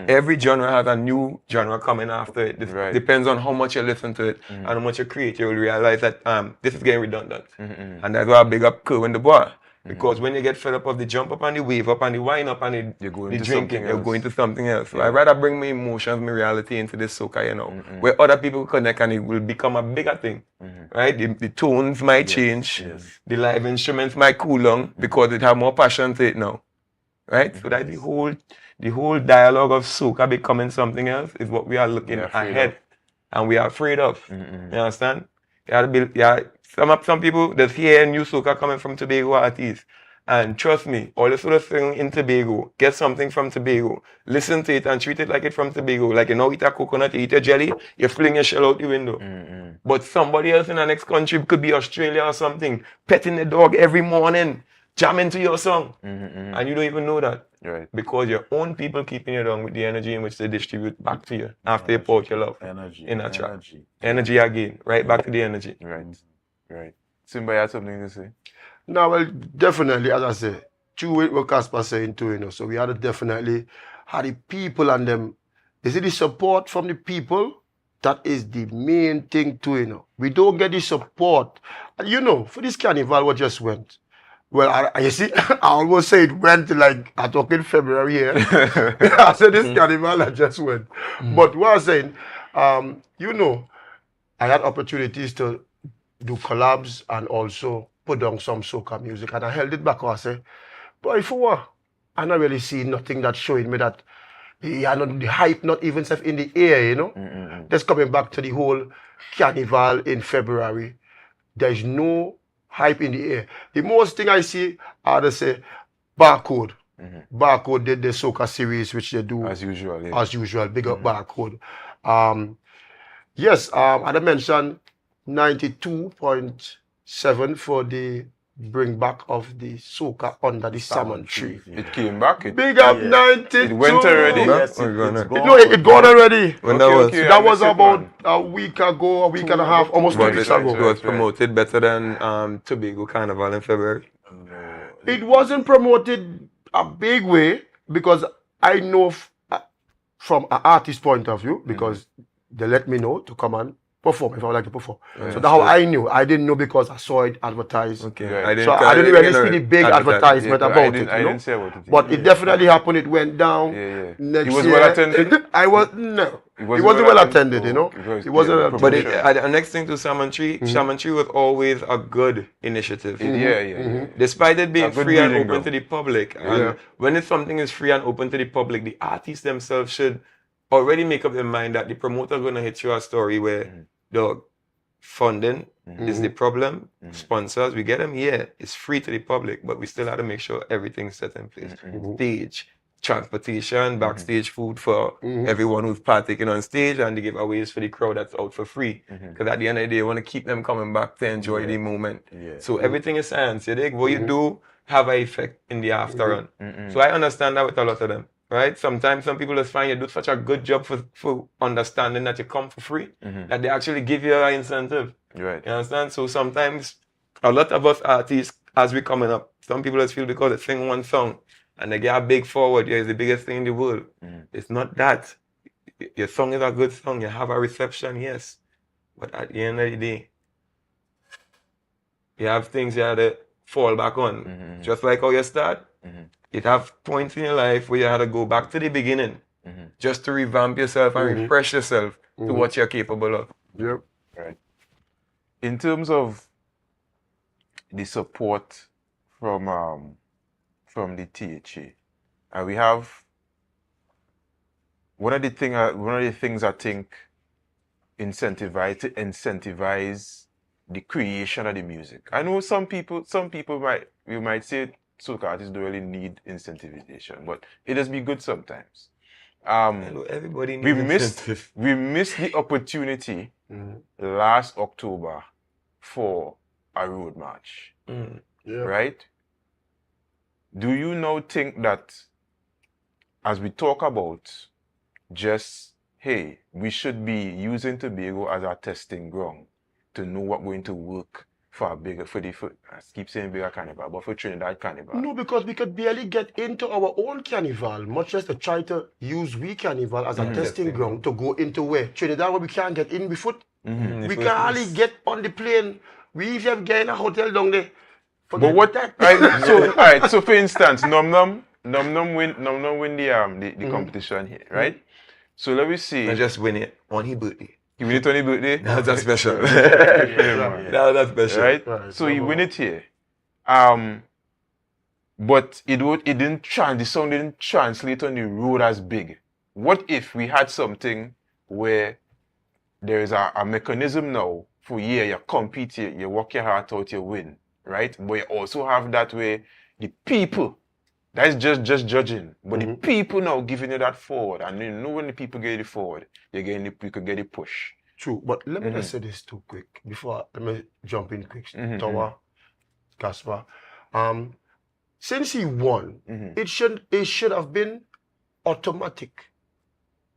S4: Every genre has a new genre coming after it. This
S1: Right.
S4: depends on how much you listen to it and how much you create. You will realize that this is getting redundant. And that's why I big up Kerwin the boy. Because when you get fed up of the jump up and the wave up and the wine up and the,
S1: You're going
S4: the
S1: to
S4: drinking,
S1: something
S4: you're
S1: else.
S4: going to something else. So I'd rather bring my emotions, my reality into this soca, you know, where other people connect and it will become a bigger thing, right? The tones might change, the live instruments might cool down because it have more passion to it now, right? So that the whole dialogue of soca becoming something else is what we are looking
S1: We're afraid
S4: ahead,
S1: of.
S4: and we are afraid of. You understand? Some people just hear new soca coming from Tobago artists. And trust me, all this sort of thing in Tobago, get something from Tobago, listen to it and treat it like it from Tobago. Like you know, eat a coconut, you eat a jelly, you fling your shell out the window. But somebody else in the next country, could be Australia or something, petting the dog every morning, jamming to your song. And you don't even know that.
S1: Right.
S4: Because your own people keeping you down with the energy in which they distribute back to you after you pour out your love
S3: Energy.
S4: in a track. Energy again, right back to the energy.
S1: Right. Simba, you had something to say?
S2: No, well, definitely, as I say, true what Casper saying too, you know. So we had to definitely have the people and them. You see the support from the people, that is the main thing too, you know. We don't get the support. And you know, for this carnival what just went. Well, you see, I almost say it went like, I talk in February here. I said this carnival that just went. But what I'm saying, you know, I had opportunities to do collabs and also put down some soca music. And I held it back and I said, boy, for what? I not really see nothing that's showing me that not the hype, not even self in the air, you know. Just coming back to the whole carnival in February, there's no hype in the air. The most thing I see are they say Barcode. Barcode did the soca series, which they do
S1: As usual. Yeah.
S2: as usual. Big up Barcode. Yes, I mentioned 92.7 for the bring back of the soca under the salmon tree.
S1: It came back.
S2: Big up 92.
S1: It went already.
S3: Yes,
S4: We're gonna-
S2: It gone already.
S4: When
S1: Okay,
S2: That
S1: I
S2: was
S1: missed it,
S2: about
S1: man.
S2: a week ago, a week and a half, almost 2
S4: was
S2: weeks
S4: it,
S2: ago.
S4: it was promoted better than Tobago Carnival in February.
S2: It wasn't promoted a big way because I know from an artist point of view, because they let me know to come and perform if I would like to perform. So that's how I knew. I didn't know because I saw it advertised.
S4: Okay.
S1: Right.
S2: So I didn't really see the big advertisement about it.
S1: I
S2: You know?
S1: didn't say about it.
S2: But it definitely happened. It went down.
S1: Yeah.
S2: Next
S1: It was
S2: year,
S1: well attended?
S2: I was no.
S1: It
S2: It
S1: wasn't
S2: wasn't
S1: well
S2: well
S1: attended?
S2: attended. You know.
S1: Because
S2: It wasn't.
S1: the
S2: well
S4: But
S2: attended.
S4: the next thing to Salmon Tree, Salmon Tree was always a good initiative.
S1: Yeah.
S4: Despite it being
S1: A good
S4: free and
S1: breeding
S4: open
S1: ground.
S4: to the public. And
S2: Yeah.
S4: when it's something is free and open to the public, the artists themselves should already make up their mind that the promoter is going to hit you a story where the funding is the problem. Sponsors, we get them here. It's free to the public, but we still have to make sure everything's set in place. Stage, transportation, backstage food for everyone who's partaking on stage, and the giveaways for the crowd that's out for free. Because at the end of the day, you want to keep them coming back to enjoy the moment. So everything is science. You dig? What you do have an effect in the after run. So I understand that with a lot of them. Right? Sometimes some people just find you do such a good job for understanding that you come for free that they actually give you an incentive.
S1: Right.
S4: You understand? So sometimes a lot of us artists, as we coming up, some people just feel because they sing one song and they get a big forward, yeah, it's the biggest thing in the world. It's not that. Your song is a good song, you have a reception, yes. But at the end of the day, you have things you have to fall back on. Just like how you start. You'd have points in your life where you had to go back to the beginning just to revamp yourself and refresh yourself to what you're capable of.
S2: Yep.
S1: Right. In terms of the support from the THA, we have one of the things I think incentivize the creation of the music. I know some people might say soca artists don't really need incentivization, but it does be good sometimes.
S4: Hello, everybody
S1: We
S4: needs
S1: missed
S4: incentive.
S1: the opportunity last October for a road march,
S2: Yeah.
S1: right? Do you now think that as we talk about just, hey, we should be using Tobago as our testing ground to know what's going to work for I keep saying bigger carnival, but for Trinidad carnival?
S2: No, because we could barely get into our own carnival, much less to try to use we carnival as a testing ground to go into where Trinidad, where we can't get in before. We can hardly get on the plane. We even get in a hotel down there.
S1: But what that? Alright, so for instance, Num Num win the competition here, right? So let me see.
S4: I just win it on his birthday.
S1: You win it on your birthday?
S4: That's a special.
S1: Yeah.
S4: That's special.
S1: Right?
S2: Right,
S1: So you
S2: number
S1: win
S2: one.
S1: it here. But the song didn't translate on the road as big. What if we had something where there is a mechanism now for you compete, you work your heart out, you win, right? But you also have that way the people, that's just judging, but the people now giving you that forward, and you know when the people get it forward, you could get it push.
S2: True, but let me just say this too quick before let me jump in quick. Tower, Gaspar. Since he won, it should have been automatic.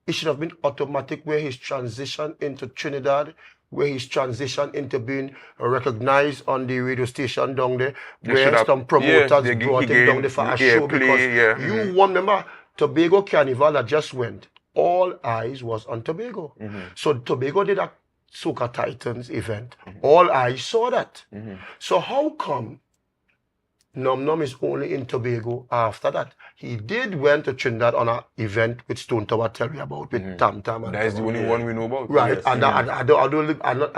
S2: It should have been automatic where his transition into Trinidad, where his transition into being recognized on the radio station down there, where some promoters brought him down there for a show because you won. Remember, Tobago Carnival that just went, all eyes was on Tobago. So Tobago did a Soca Titans event. All eyes saw that. So how come Num Num is only in Tobago after that. He did went to Trinidad on an event with Stone Tower tell me about with Tam Tam and
S1: That is the only one we know about.
S2: right.
S3: Yes.
S2: And I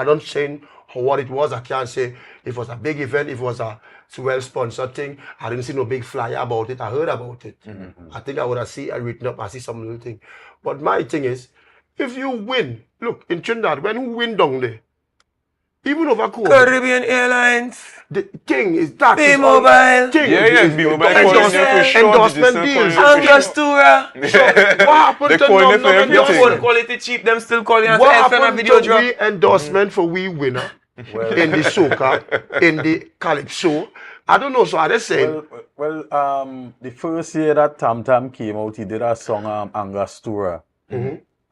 S2: don't say what it was. I can't say if it was a big event, if it was a well sponsored thing. I didn't see no big flyer about it. I heard about it. I think I would have seen it written up. I see some little thing. But my thing is, if you win, look in Trinidad when you win down there, even over COVID,
S4: Caribbean Airlines,
S2: the thing is that is
S4: B-Mobile.
S2: all thing.
S1: Yeah, B-Mobile calling you for sure.
S2: Endorsement deals.
S4: Angostura.
S2: What happened
S1: They
S2: to
S1: call
S2: Num
S1: it for
S2: Num
S4: Your
S1: everything.
S4: phone quality cheap, them still call you and
S2: What
S4: say, send a
S2: happened
S4: video
S2: to
S4: drop.
S2: we endorsement for we winner in the soca, in the calypso? I don't know, so I just saying.
S3: The first year that Tam Tam came out, he did a song, Angostura.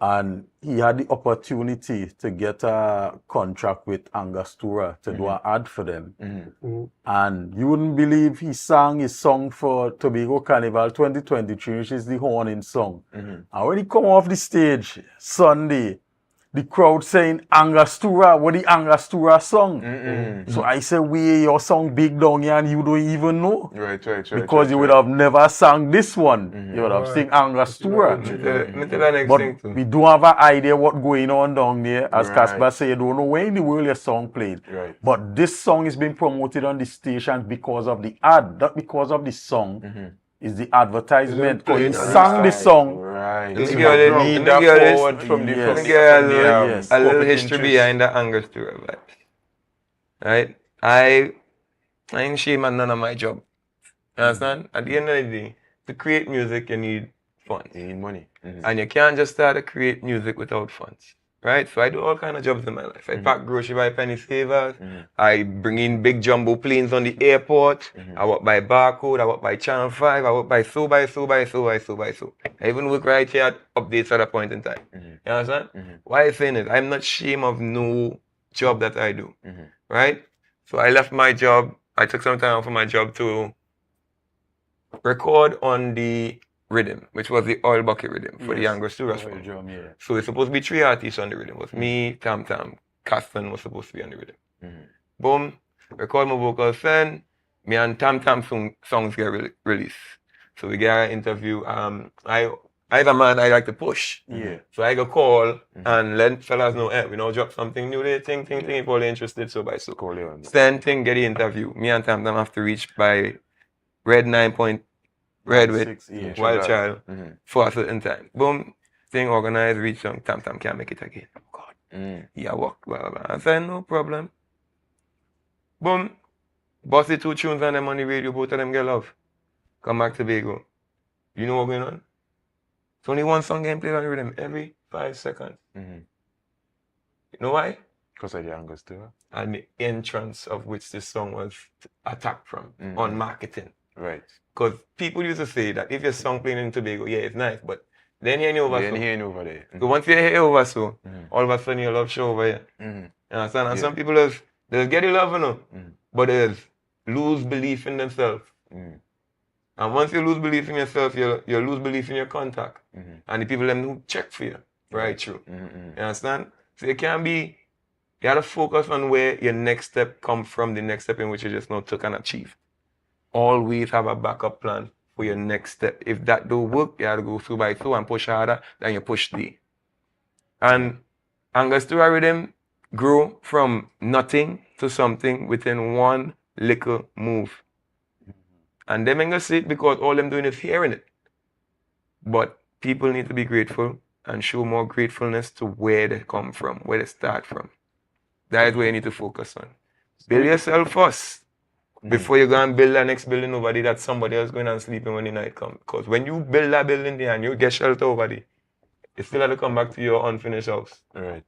S3: And he had the opportunity to get a contract with Angostura to do an ad for them. And you wouldn't believe he sang his song for Tobago Carnival 2023, which is the Horning song. And when he come off the stage Sunday, the crowd saying Angostura, what the Angostura song? So I said, we your song big down here and you don't even know.
S1: Right.
S3: Because you would have never sang this one. You would have sing Angostura.
S4: Me tell the next
S3: But
S4: thing too.
S3: we don't have an idea what going on down there. As
S1: Right.
S3: Casper said, you don't know where in the world your song played.
S1: Right.
S3: But this song is being promoted on the station because of the ad, not because of the song. Is the advertisement. Because he sang the song.
S1: Right.
S4: Let me
S1: So
S4: get it.
S1: need
S4: Let me
S1: that
S4: get it.
S1: forward from the
S3: Yes.
S4: Let me
S1: from
S4: get
S1: the,
S3: yes.
S4: a little
S1: corporate
S4: history
S1: interest.
S4: behind the Angostura vibes. Right? I ain't shame on none of my job. You understand? At the end of the day, to create music, you need funds.
S1: You need money.
S4: And you can't just start to create music without funds. Right? So I do all kind of jobs in my life. I pack grocery by penny savers. I bring in big jumbo planes on the airport. I work by Barcode. I work by Channel 5. I work by so. I even work right here at Updates at a point in time. You understand? Why I saying it? I'm not ashamed of no job that I do. Right? So I left my job. I took some time off from my job to record on the rhythm, which was the oil bucket rhythm for the Angostura song.
S3: Drum, yeah.
S4: So it's supposed to be 3 artists on the rhythm. It was me, Tam Tam, Caston was supposed to be on the rhythm. Boom, record my vocals, send. Me and Tam Tam songs get released. So we get an interview. I as a man, I like to push.
S3: Yeah.
S4: So I go call and let fellas know, hey, we now drop something new there, thing, if all interested, so by so.
S1: Call you on.
S4: Send thing, get the interview. Me and Tam Tam have to reach by Red 9 point, Red with
S3: 6, yeah.
S4: Wild Child for a certain time. Boom, thing organized, reach some, Tam Tam can't make it again. Oh God. Yeah, walk, blah, blah, blah. I said, no problem. Boom, bust the 2 tunes on them on the radio, both of them get love. Come back to Tobago. You know what's going on? It's only one song getting played on the rhythm every 5 seconds. You know why?
S1: Because of the Angostura.
S4: And the entrance of which this song was attacked from on marketing.
S1: Right.
S4: Because people used to say that if your song playing in Tobago, yeah, it's nice, but then hearing over
S1: Then
S4: so.
S1: hearing over there.
S4: So once you hear over so, all of a sudden you love show over here. You understand? And some people just get the love, you know, but they lose belief in themselves. And once you lose belief in yourself, you lose belief in your contact. And the people them who check for you right through. You understand? So you can't be, you have to focus on where your next step come from, the next step in which you just now took and achieved. Always have a backup plan for your next step. If that don't work, you have to go through by two and push harder than you push D. And Angostura rhythm grow from nothing to something within one little move. And them ain't gonna see it because all them doing is hearing it. But people need to be grateful and show more gratefulness to where they come from, where they start from. That is where you need to focus on. Build yourself first. Before you go and build the next building over there that somebody else going and sleeping when the night comes. Because when you build that building there and you get shelter over there, you still have to come back to your unfinished house.
S1: Right.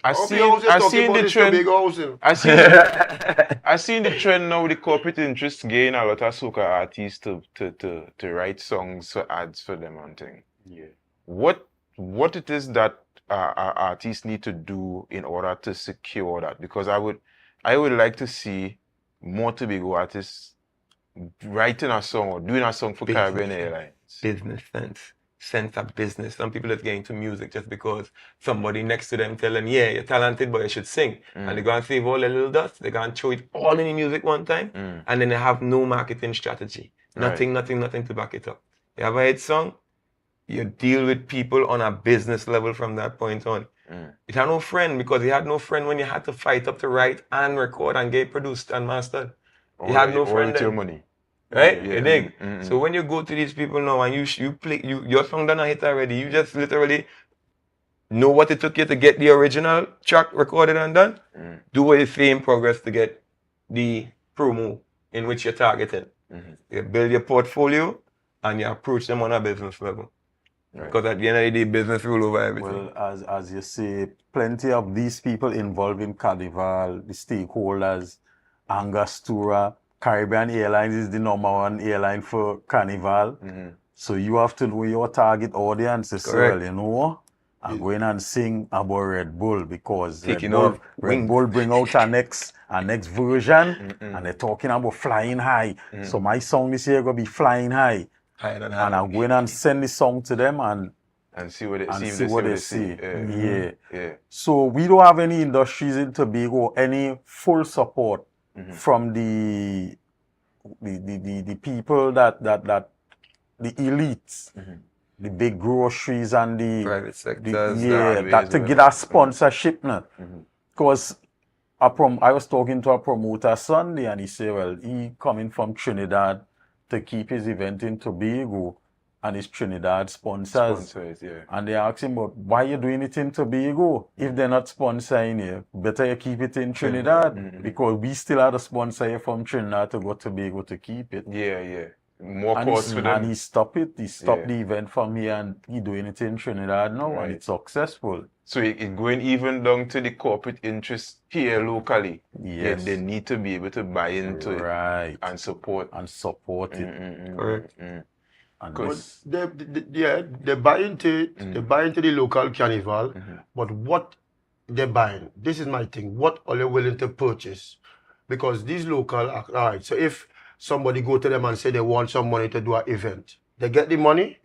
S1: I
S2: Hope
S1: seen
S2: you also talking
S1: the
S2: about this
S1: trend.
S2: big housing.
S1: I seen the trend now. The corporate interests gain a lot of soca artists to write songs for ads for them and thing.
S3: Yeah.
S1: What it is that artists need to do in order to secure that? Because I would like to see more Tobago artists writing a song or doing a song for Caribbean Airlines.
S4: Business sense. sense of business. Some people just get into music just because somebody next to them tell them, yeah, you're talented, but you should sing. And they go and save all their little dust. They go and throw it all in the music one time. And then they have no marketing strategy. Nothing to back it up. You have a hit song, you deal with people on a business level from that point on. It had no friend because you had no friend when you had to fight up to write and record and get produced and mastered. You had no friend
S1: with
S4: then.
S1: your money.
S4: Right?
S1: Yeah.
S4: You dig? So when you go to these people now and you play, your song done a hit already, you just literally know what it took you to get the original track recorded and done. Do what you say in progress to get the promo in which you're targeting. You build your portfolio and you approach them on a business level. Because at the end of the day, business rule over everything.
S3: Well, as you say, plenty of these people involved in Carnival, the stakeholders, Angostura, Caribbean Airlines is the #1 airline for Carnival. So you have to know your target audience as well, you know. I'm going and sing about Red Bull because Red Bull bring out our next version and they're talking about flying high. So my song this year gonna be flying high. And I'm going and send the song to them and
S1: see what they see.
S3: Yeah. So we don't have any industries in Tobago, any full support from the people that the elites, the big groceries and the
S4: private sectors,
S3: that to get a sponsorship now. Because I was talking to a promoter Sunday and he said, well, he coming from Trinidad to keep his event in Tobago and his Trinidad sponsors. And they asked him, but why you doing it in Tobago? If they're not sponsoring you, better you keep it in Trinidad because we still had a sponsor here from Trinidad to go to Tobago to keep it.
S1: More costs for them.
S3: And he stopped it. He stopped the event from here and he doing it in Trinidad now and it's successful.
S1: So it going even down to the corporate interests here locally.
S3: Yes.
S1: They need to be able to buy into it and support.
S3: it.
S4: Correct.
S2: They buy into it. They buy into the local carnival. But what they're buying, this is my thing. What are they willing to purchase? Because these local, all right. So if somebody go to them and say they want some money to do an event, they get the money.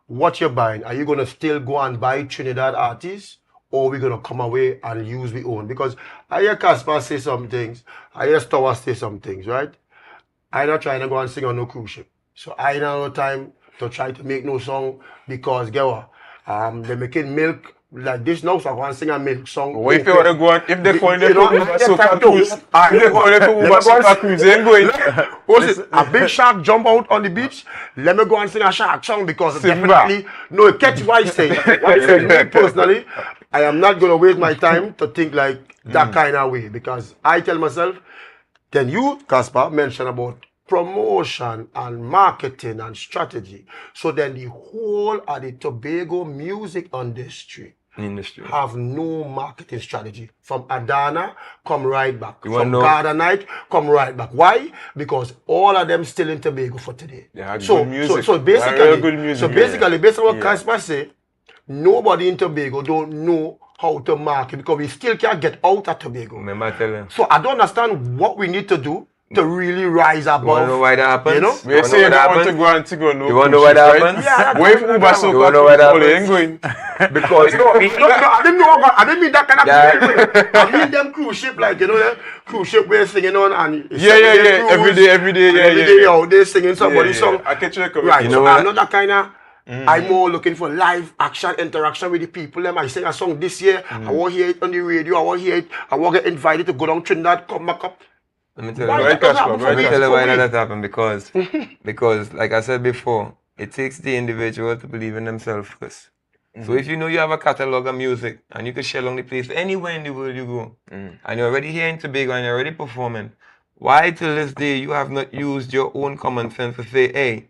S2: What you're buying? Are you gonna still go and buy Trinidad artists, or are we gonna come away and use we own? Because I hear Casper say some things. I hear Stowers say some things, right? I'm not trying to go and sing on no cruise ship. So I don't have no time to try to make no song because get what? They're making milk like this now, so I want to sing a milk song.
S1: What if you want to go on, if they call them for Uber Soca Cruise, if they call them for Uber Soca Cruise, they ain't going.
S2: What's it? A big shark jump out on the beach, let me go and sing a shark song because definitely, no, catch what I say. Me personally, I am not going to waste my time to think like that kind of way because I tell myself, then you, Casper, mentioned about promotion and marketing and strategy. So then the whole of the Tobago music industry have no marketing strategy. From Adana, come right back. From Garden Night, come right back. Why? Because all of them still in Tobago for today.
S1: So
S2: basically, based on what Casper say, nobody in Tobago don't know how to market because we still can't get out of Tobago. So I don't understand what we need to do to really rise above.
S4: You want to know why that happens?
S2: You know?
S1: We say they want to go and to go no.
S4: You want to know why that happens?
S2: Yeah,
S1: what if Uber Soca Cruise ain't going?
S4: Because
S2: I didn't mean that kind of cruise. I mean them cruise ship, like, you know, the cruise ship we're singing on and
S1: every day
S2: out there singing somebody's song.
S1: I can check out.
S2: Right,
S4: you
S2: so
S4: know
S2: I'm not that kind of I'm more looking for live action interaction with the people. Them I sing a song this year, I want to hear it on the radio, I want to hear it, I want to get invited to go down Trinidad, come back up.
S4: Let me tell you why that happened because like I said before, it takes the individual to believe in themselves first. So if you know you have a catalog of music and you can share along the place anywhere in the world you go, and you're already here in Tobago and you're already performing, why till this day you have not used your own common sense to say, hey,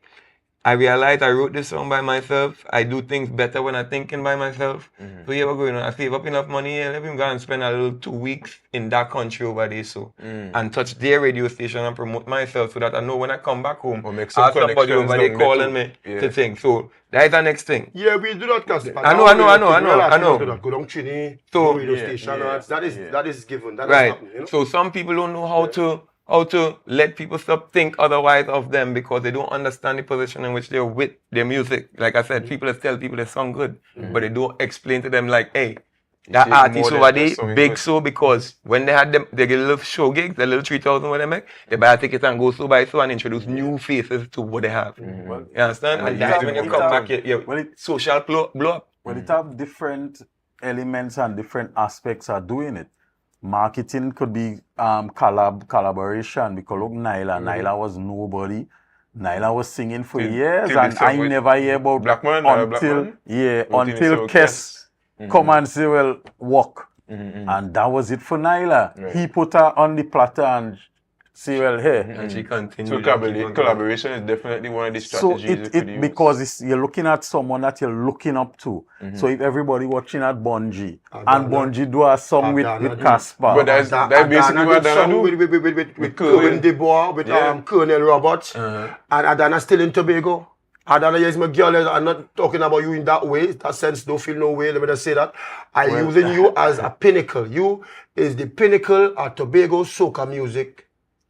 S4: I realized I wrote this song by myself. I do things better when I'm thinking by myself. So here we're going on. I save up enough money and let me go and spend a little 2 weeks in that country over there and touch their radio station and promote myself so that I know when I come back home,
S1: make
S4: I have somebody over there calling me to sing. So that is the next thing.
S2: Yeah, we do that, Casper.
S4: I know.
S2: Go down Trini,
S4: So
S2: radio station. That is given. That
S4: right.
S2: is happening, you know?
S4: So some people don't know how to how to let people stop think otherwise of them because they don't understand the position in which they're with their music. Like I said, people just tell people they sound good, but they don't explain to them like, hey, that
S1: take
S4: artist
S1: more
S4: over
S1: than just
S4: there,
S1: singing
S4: big
S1: good.
S4: so because when they had them, they get a little show gigs, the little 3,000 what they make, they buy a ticket and go so by so and introduce new faces to what they have.
S3: Well,
S4: You understand?
S3: Well,
S4: And
S3: it
S4: that's
S3: have-
S4: when you
S3: it
S4: come
S3: have-
S4: back, your
S3: well, it-
S4: social blow up.
S3: Well, it have different elements and different aspects are doing it. Marketing could be collaboration because look, Nyla was nobody. Nyla was singing for years
S1: till
S3: and
S1: this
S3: I
S1: song with
S3: never hear about
S1: Black Man, Nyla Black
S3: until
S1: Man?
S3: until Kes come and say, well, walk. And that was it for Nyla.
S1: Right.
S3: He put her on the platter and say, well, hey.
S4: And she continued.
S1: So
S4: and keep on going.
S1: collaboration is definitely one of the
S3: So
S1: strategies you could
S3: it
S1: use.
S3: because you're looking at someone that you're looking up to. So if everybody watching at Bungie and Bungie do a song with
S2: Adana do.
S3: Casper,
S1: But that's basically what Adana do.
S2: With Kerwin Dubois, with Colonel Roberts, and Adana still in Tobago. Adana is my girl. I'm not talking about you in that way. That sense, don't feel no way. Let me just say that. I'm using you as a pinnacle. You is the pinnacle of Tobago soca music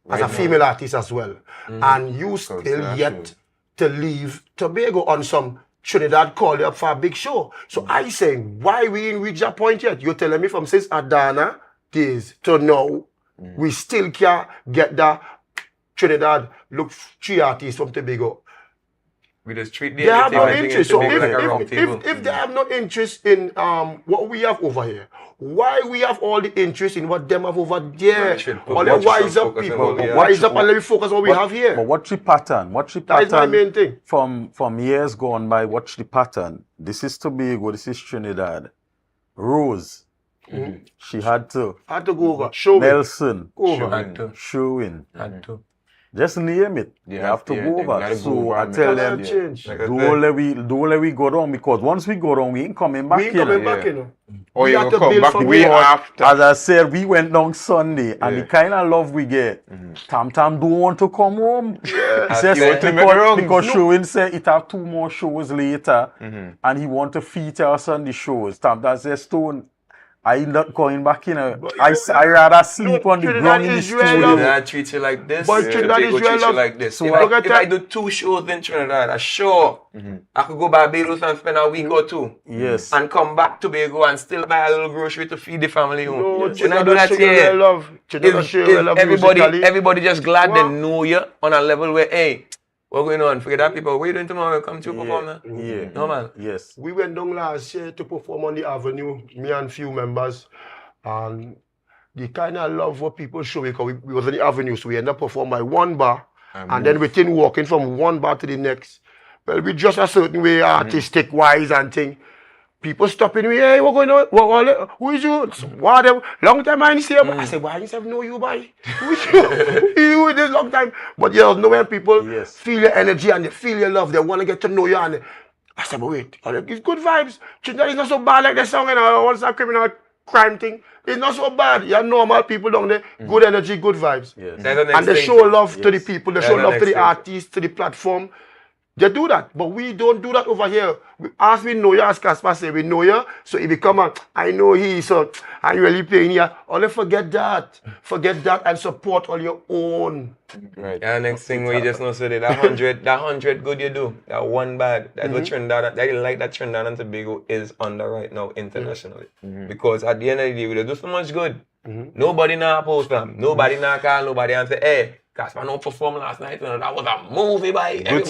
S2: as a female artist as well. And you still yet to leave Tobago on some Trinidad call you up for a big show. So I say, why we ain't reach that point yet? You're telling me from since Adana days to now, we still can't get that Trinidad look 3 artists from Tobago.
S4: We just treat
S2: They have no
S4: everything
S2: interest.
S4: in
S2: So
S4: Tobago like a round table.
S2: if they have no interest in what we have over here, why we have all the interest in what them have over there?
S4: Right, should put
S2: All them
S4: much
S2: wise up
S4: focus on
S2: people.
S4: what we have.
S2: Wise up and let me focus on what we have here.
S3: But watch the pattern. Watch the
S2: That is my
S3: pattern
S2: main thing.
S3: from years gone by. Watch the pattern. This is Tobago. This is Trinidad. Rose, she had to.
S2: I had to go over. Show me.
S3: Nelson,
S2: Go over.
S4: Had to.
S3: Sherwin.
S4: Had to.
S3: Just name it.
S1: Yeah,
S3: You have to
S1: yeah,
S3: go
S1: they
S3: over.
S1: gotta go
S3: So
S1: over
S3: I
S1: and
S3: tell
S1: make
S3: them,
S1: it
S2: change.
S4: Like I
S3: don't
S4: said,
S3: let we go down because once we go down, we ain't coming back.
S2: We ain't
S3: you know.
S2: coming back,
S1: yeah.
S2: you know.
S1: Or
S2: We
S1: you
S2: have
S1: will
S2: to
S1: come
S2: build
S1: back
S2: from
S1: way
S2: here.
S1: after.
S3: As I said, we went down Sunday, and
S1: Yeah.
S3: the kind of love we get, Tam Tam don't want to come home. He says
S4: you want
S1: to make it wrong.
S3: because Sherwin said it have 2 more shows later, and he want to feature us on the shows. Tam Tam says, Stone, I not going back, you know. I rather sleep on the
S2: Trinidad
S3: ground in the
S2: Israel
S3: studio.
S2: love-
S4: Trinidad treats you like this.
S2: But Trinidad
S4: Tobago
S2: Israel
S4: treats you
S2: love-
S4: like this.
S3: So
S4: if
S2: look at
S4: I
S2: that.
S4: do 2 shows in Trinidad, I sure I could go Barbados and spend a week or 2.
S3: Yes.
S4: And come back to Tobago and still buy a little grocery to feed the family home.
S2: No,
S4: When I
S2: Trinidad
S4: do that
S2: Israel
S4: here,
S2: love. Trinidad Israel love musically.
S4: everybody just glad
S2: What?
S4: they know you on a level where, hey, what's going on? Forget that people. What are you doing tomorrow? Come to perform now.
S3: Yeah.
S4: No, man.
S3: Yes.
S2: We went down last year to perform on the Avenue, me and few members, and the kind of love what people show because we was on the Avenue, so we ended up performing by 1 bar, and then within walking from 1 bar to the next. Well, we just a certain way, artistic wise and thing. People stopping me, hey, what going on? Who is you? What? Long time I ain't see you. I said, why I didn't know you, boy? Who is you? You this long time. But you know when people
S3: Yes.
S2: feel your energy and they feel your love, they want to get to know you. And I said, but wait, it's good vibes. Trinidad is not so bad like the song, and what's that criminal crime thing? It's not so bad. You're normal people down there. Good energy, good vibes.
S3: Yes.
S4: That's the next
S2: And they
S4: thing.
S2: show love to the people, they
S4: That's
S2: show
S4: the
S2: love to
S4: next
S2: the
S4: thing.
S2: artists, to the platform. They do that, but we don't do that over here. As we know you, as Casper say, we know you. So if you come and I know he, so I'm really playing here. Only forget that and support all your own.
S1: Right.
S4: Yeah, next thing we just know so that 100 good you do, that 1 bad, that's what Trinidad, that you like that Trinidad and Tobago is under right now internationally. Because at the end of the day, we do so much good. Nobody now post them, nobody now call nobody and say, hey, Casper no perform last night, you know, that was a movie by
S1: good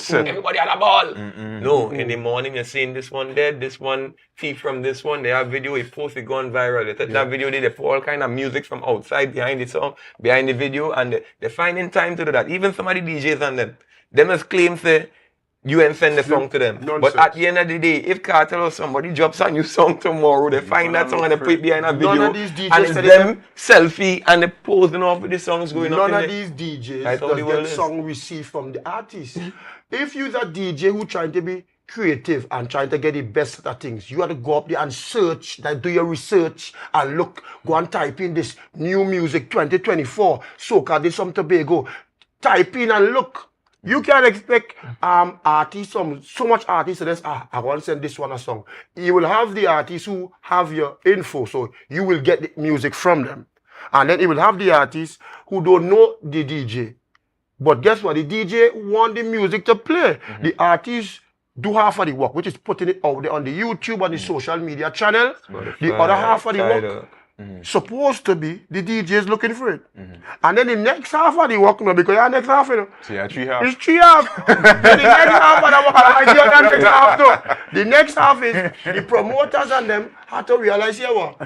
S1: set.
S4: everybody had a ball. No, in the morning you're seeing this one dead, this one thief from this one, they have video, he post it gone viral. They take that video, they put all kind of music from outside behind the song, behind the video, and they're finding time to do that. Even some of the DJs on them just claim say you ain't send the song to them.
S2: Nonsense.
S4: But at the end of the day, if Cartel or somebody drops a new song tomorrow, they find that song and they put it behind a video,
S2: None of these DJs
S4: and it's
S2: said
S4: them selfie and they posing off with the songs going up.
S2: None
S4: in
S2: of
S4: the-
S2: these DJs
S4: That's how
S2: does
S4: the world
S2: get
S4: is.
S2: song received from the artist. If you're a DJ who trying to be creative and trying to get the best of things, you have to go up there and search, do your research and look, go and type in this new music 2024, soca, this from Tobago. Type in and look. You can't expect artists, so much artists, and I want to send this one a song. You will have the artists who have your info, so you will get the music from them. And then he will have the artists who don't know the DJ. But guess what? The DJ want the music to play. The artists do half of the work, which is putting it out there on the YouTube and the social media channel. The other half of the work supposed to be the DJs looking for it. And then the next half of the work, because your next half,
S1: So you have 3 half.
S2: it's 3 half. So the next half of the work, I see the next half too. The next half is the promoters and them had to realize here what?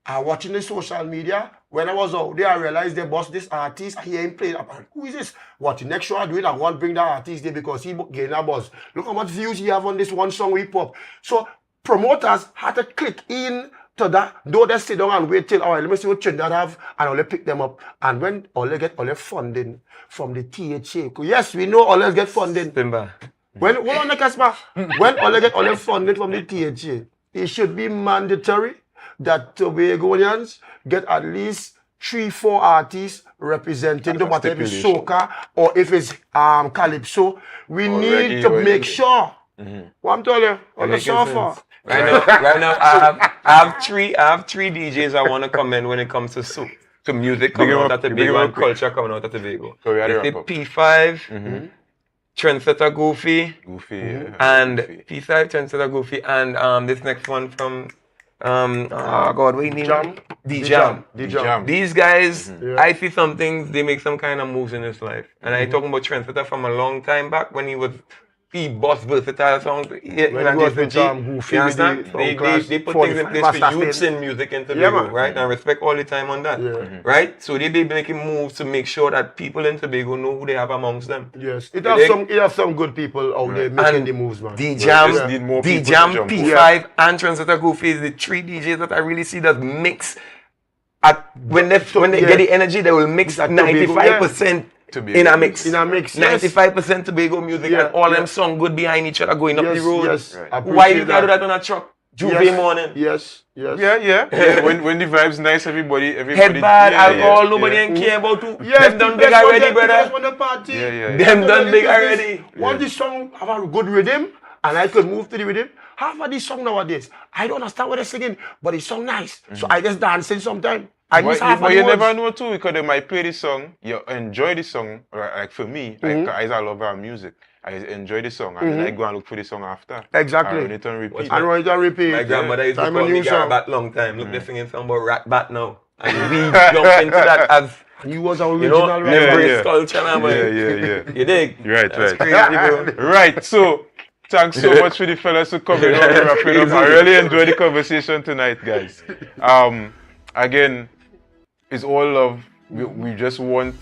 S2: I watching the social media. When I was out there, I realized they boss this artist. I hear him playing. Who is this? What the next show I do it, I want to bring that artist there because he gain a buzz. Look how much views he have on this one song we pop. So promoters had to click in to that. Though they sit down and wait till, all right, let me see what Trinidad have, and I'll pick them up. And when all they get all their funding from the THA, yes, we know all they get funding.
S4: Simba.
S2: When hold on, Casper. When all they get all their funding from the THA, it should be mandatory that Tobagonians get at least 3-4 artists representing no matter if it's soca or if it's calypso. We need to make sure. What I'm telling you, on the sofa.
S4: Right now, I have three DJs I want to commend when it comes to music coming out at Tobago and culture coming out at Tobago. It's the P5, Trendsetter Goofy, and P5, Trendsetter Goofy, and this next one from what do you name? D-Jam. These guys, I see some things, they make some kind of moves in his life. And I talking about Trendsetter from a long time back when he boss versatile songs. They put things in place for youths in music in Tobago, right? And respect all the time on that, right? So they be making moves to make sure that people in Tobago know who they have amongst them.
S2: Yes, it has some good people out there making the moves, man.
S4: D-Jam, P5, and Trendsetter Goofy is the 3 DJs that I really see that mix. When they get the energy, they will mix 95%. In a mix. 95% Tobago music and all them songs good behind each other going up the road.
S2: Yes.
S4: Why you gotta do that on a truck? Juve morning.
S2: Yes.
S1: Yeah. When the vibe's nice, everybody
S4: head bad, alcohol, nobody ain't care about you.
S2: Yes,
S4: them done big already, brother. Them done big already.
S2: Once the song have a good rhythm, and I could move to the rhythm, half of this song nowadays, I don't understand what they're singing, but it song nice. So I just dancing sometimes. But
S1: you never know too, because they might play the song, you enjoy the song, like for me, I love our music. I enjoy the song and then I go and look for the song after.
S2: Exactly.
S1: I run it on repeat.
S4: My grandmother used to call me Rat long time. Look, they're singing something about Rat Bat now. And we jump into that as
S2: you was our original
S4: embrace culture now, but you dig?
S1: Right.
S4: That's crazy, bro.
S1: Right, so thanks so much for the fellas for coming on. I really enjoyed the conversation tonight, guys. Again, it's all love. We just want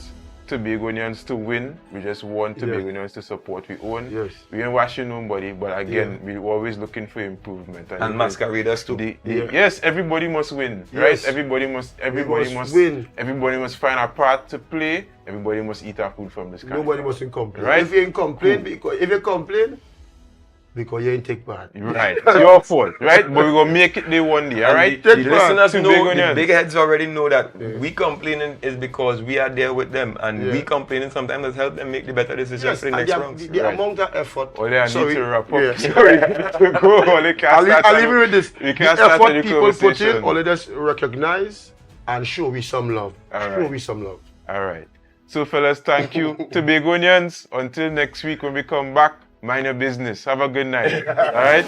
S1: Tobagonians to win. We just want Tobagonians to support. We own.
S2: Yes.
S1: We ain't watching nobody, but again, we're always looking for improvement.
S4: And masqueraders too.
S1: Yes, everybody must win, right? Everybody must
S2: win.
S1: Everybody must find a part to play. Everybody must eat our food from this country.
S2: Nobody must complain.
S1: Right?
S2: If you ain't complain, because you ain't take part.
S1: Right. It's your fault, right? But we're gonna make it day one day, alright?
S4: The listeners know, the big heads already know that we complaining is because we are there with them, and we complaining sometimes has helped them make the better decisions for the next rounds.
S2: The amount of effort.
S1: I need to wrap up.
S2: Yeah.
S1: Sorry. I'll
S2: leave you with this.
S1: We
S2: The
S1: can't start
S2: effort
S1: the
S2: people put in,
S1: conversation.
S2: only just recognize and show me some love.
S1: Alright. So fellas, thank you. Tobagonians, until next week when we come back, mind your business. Have a good night. Alright?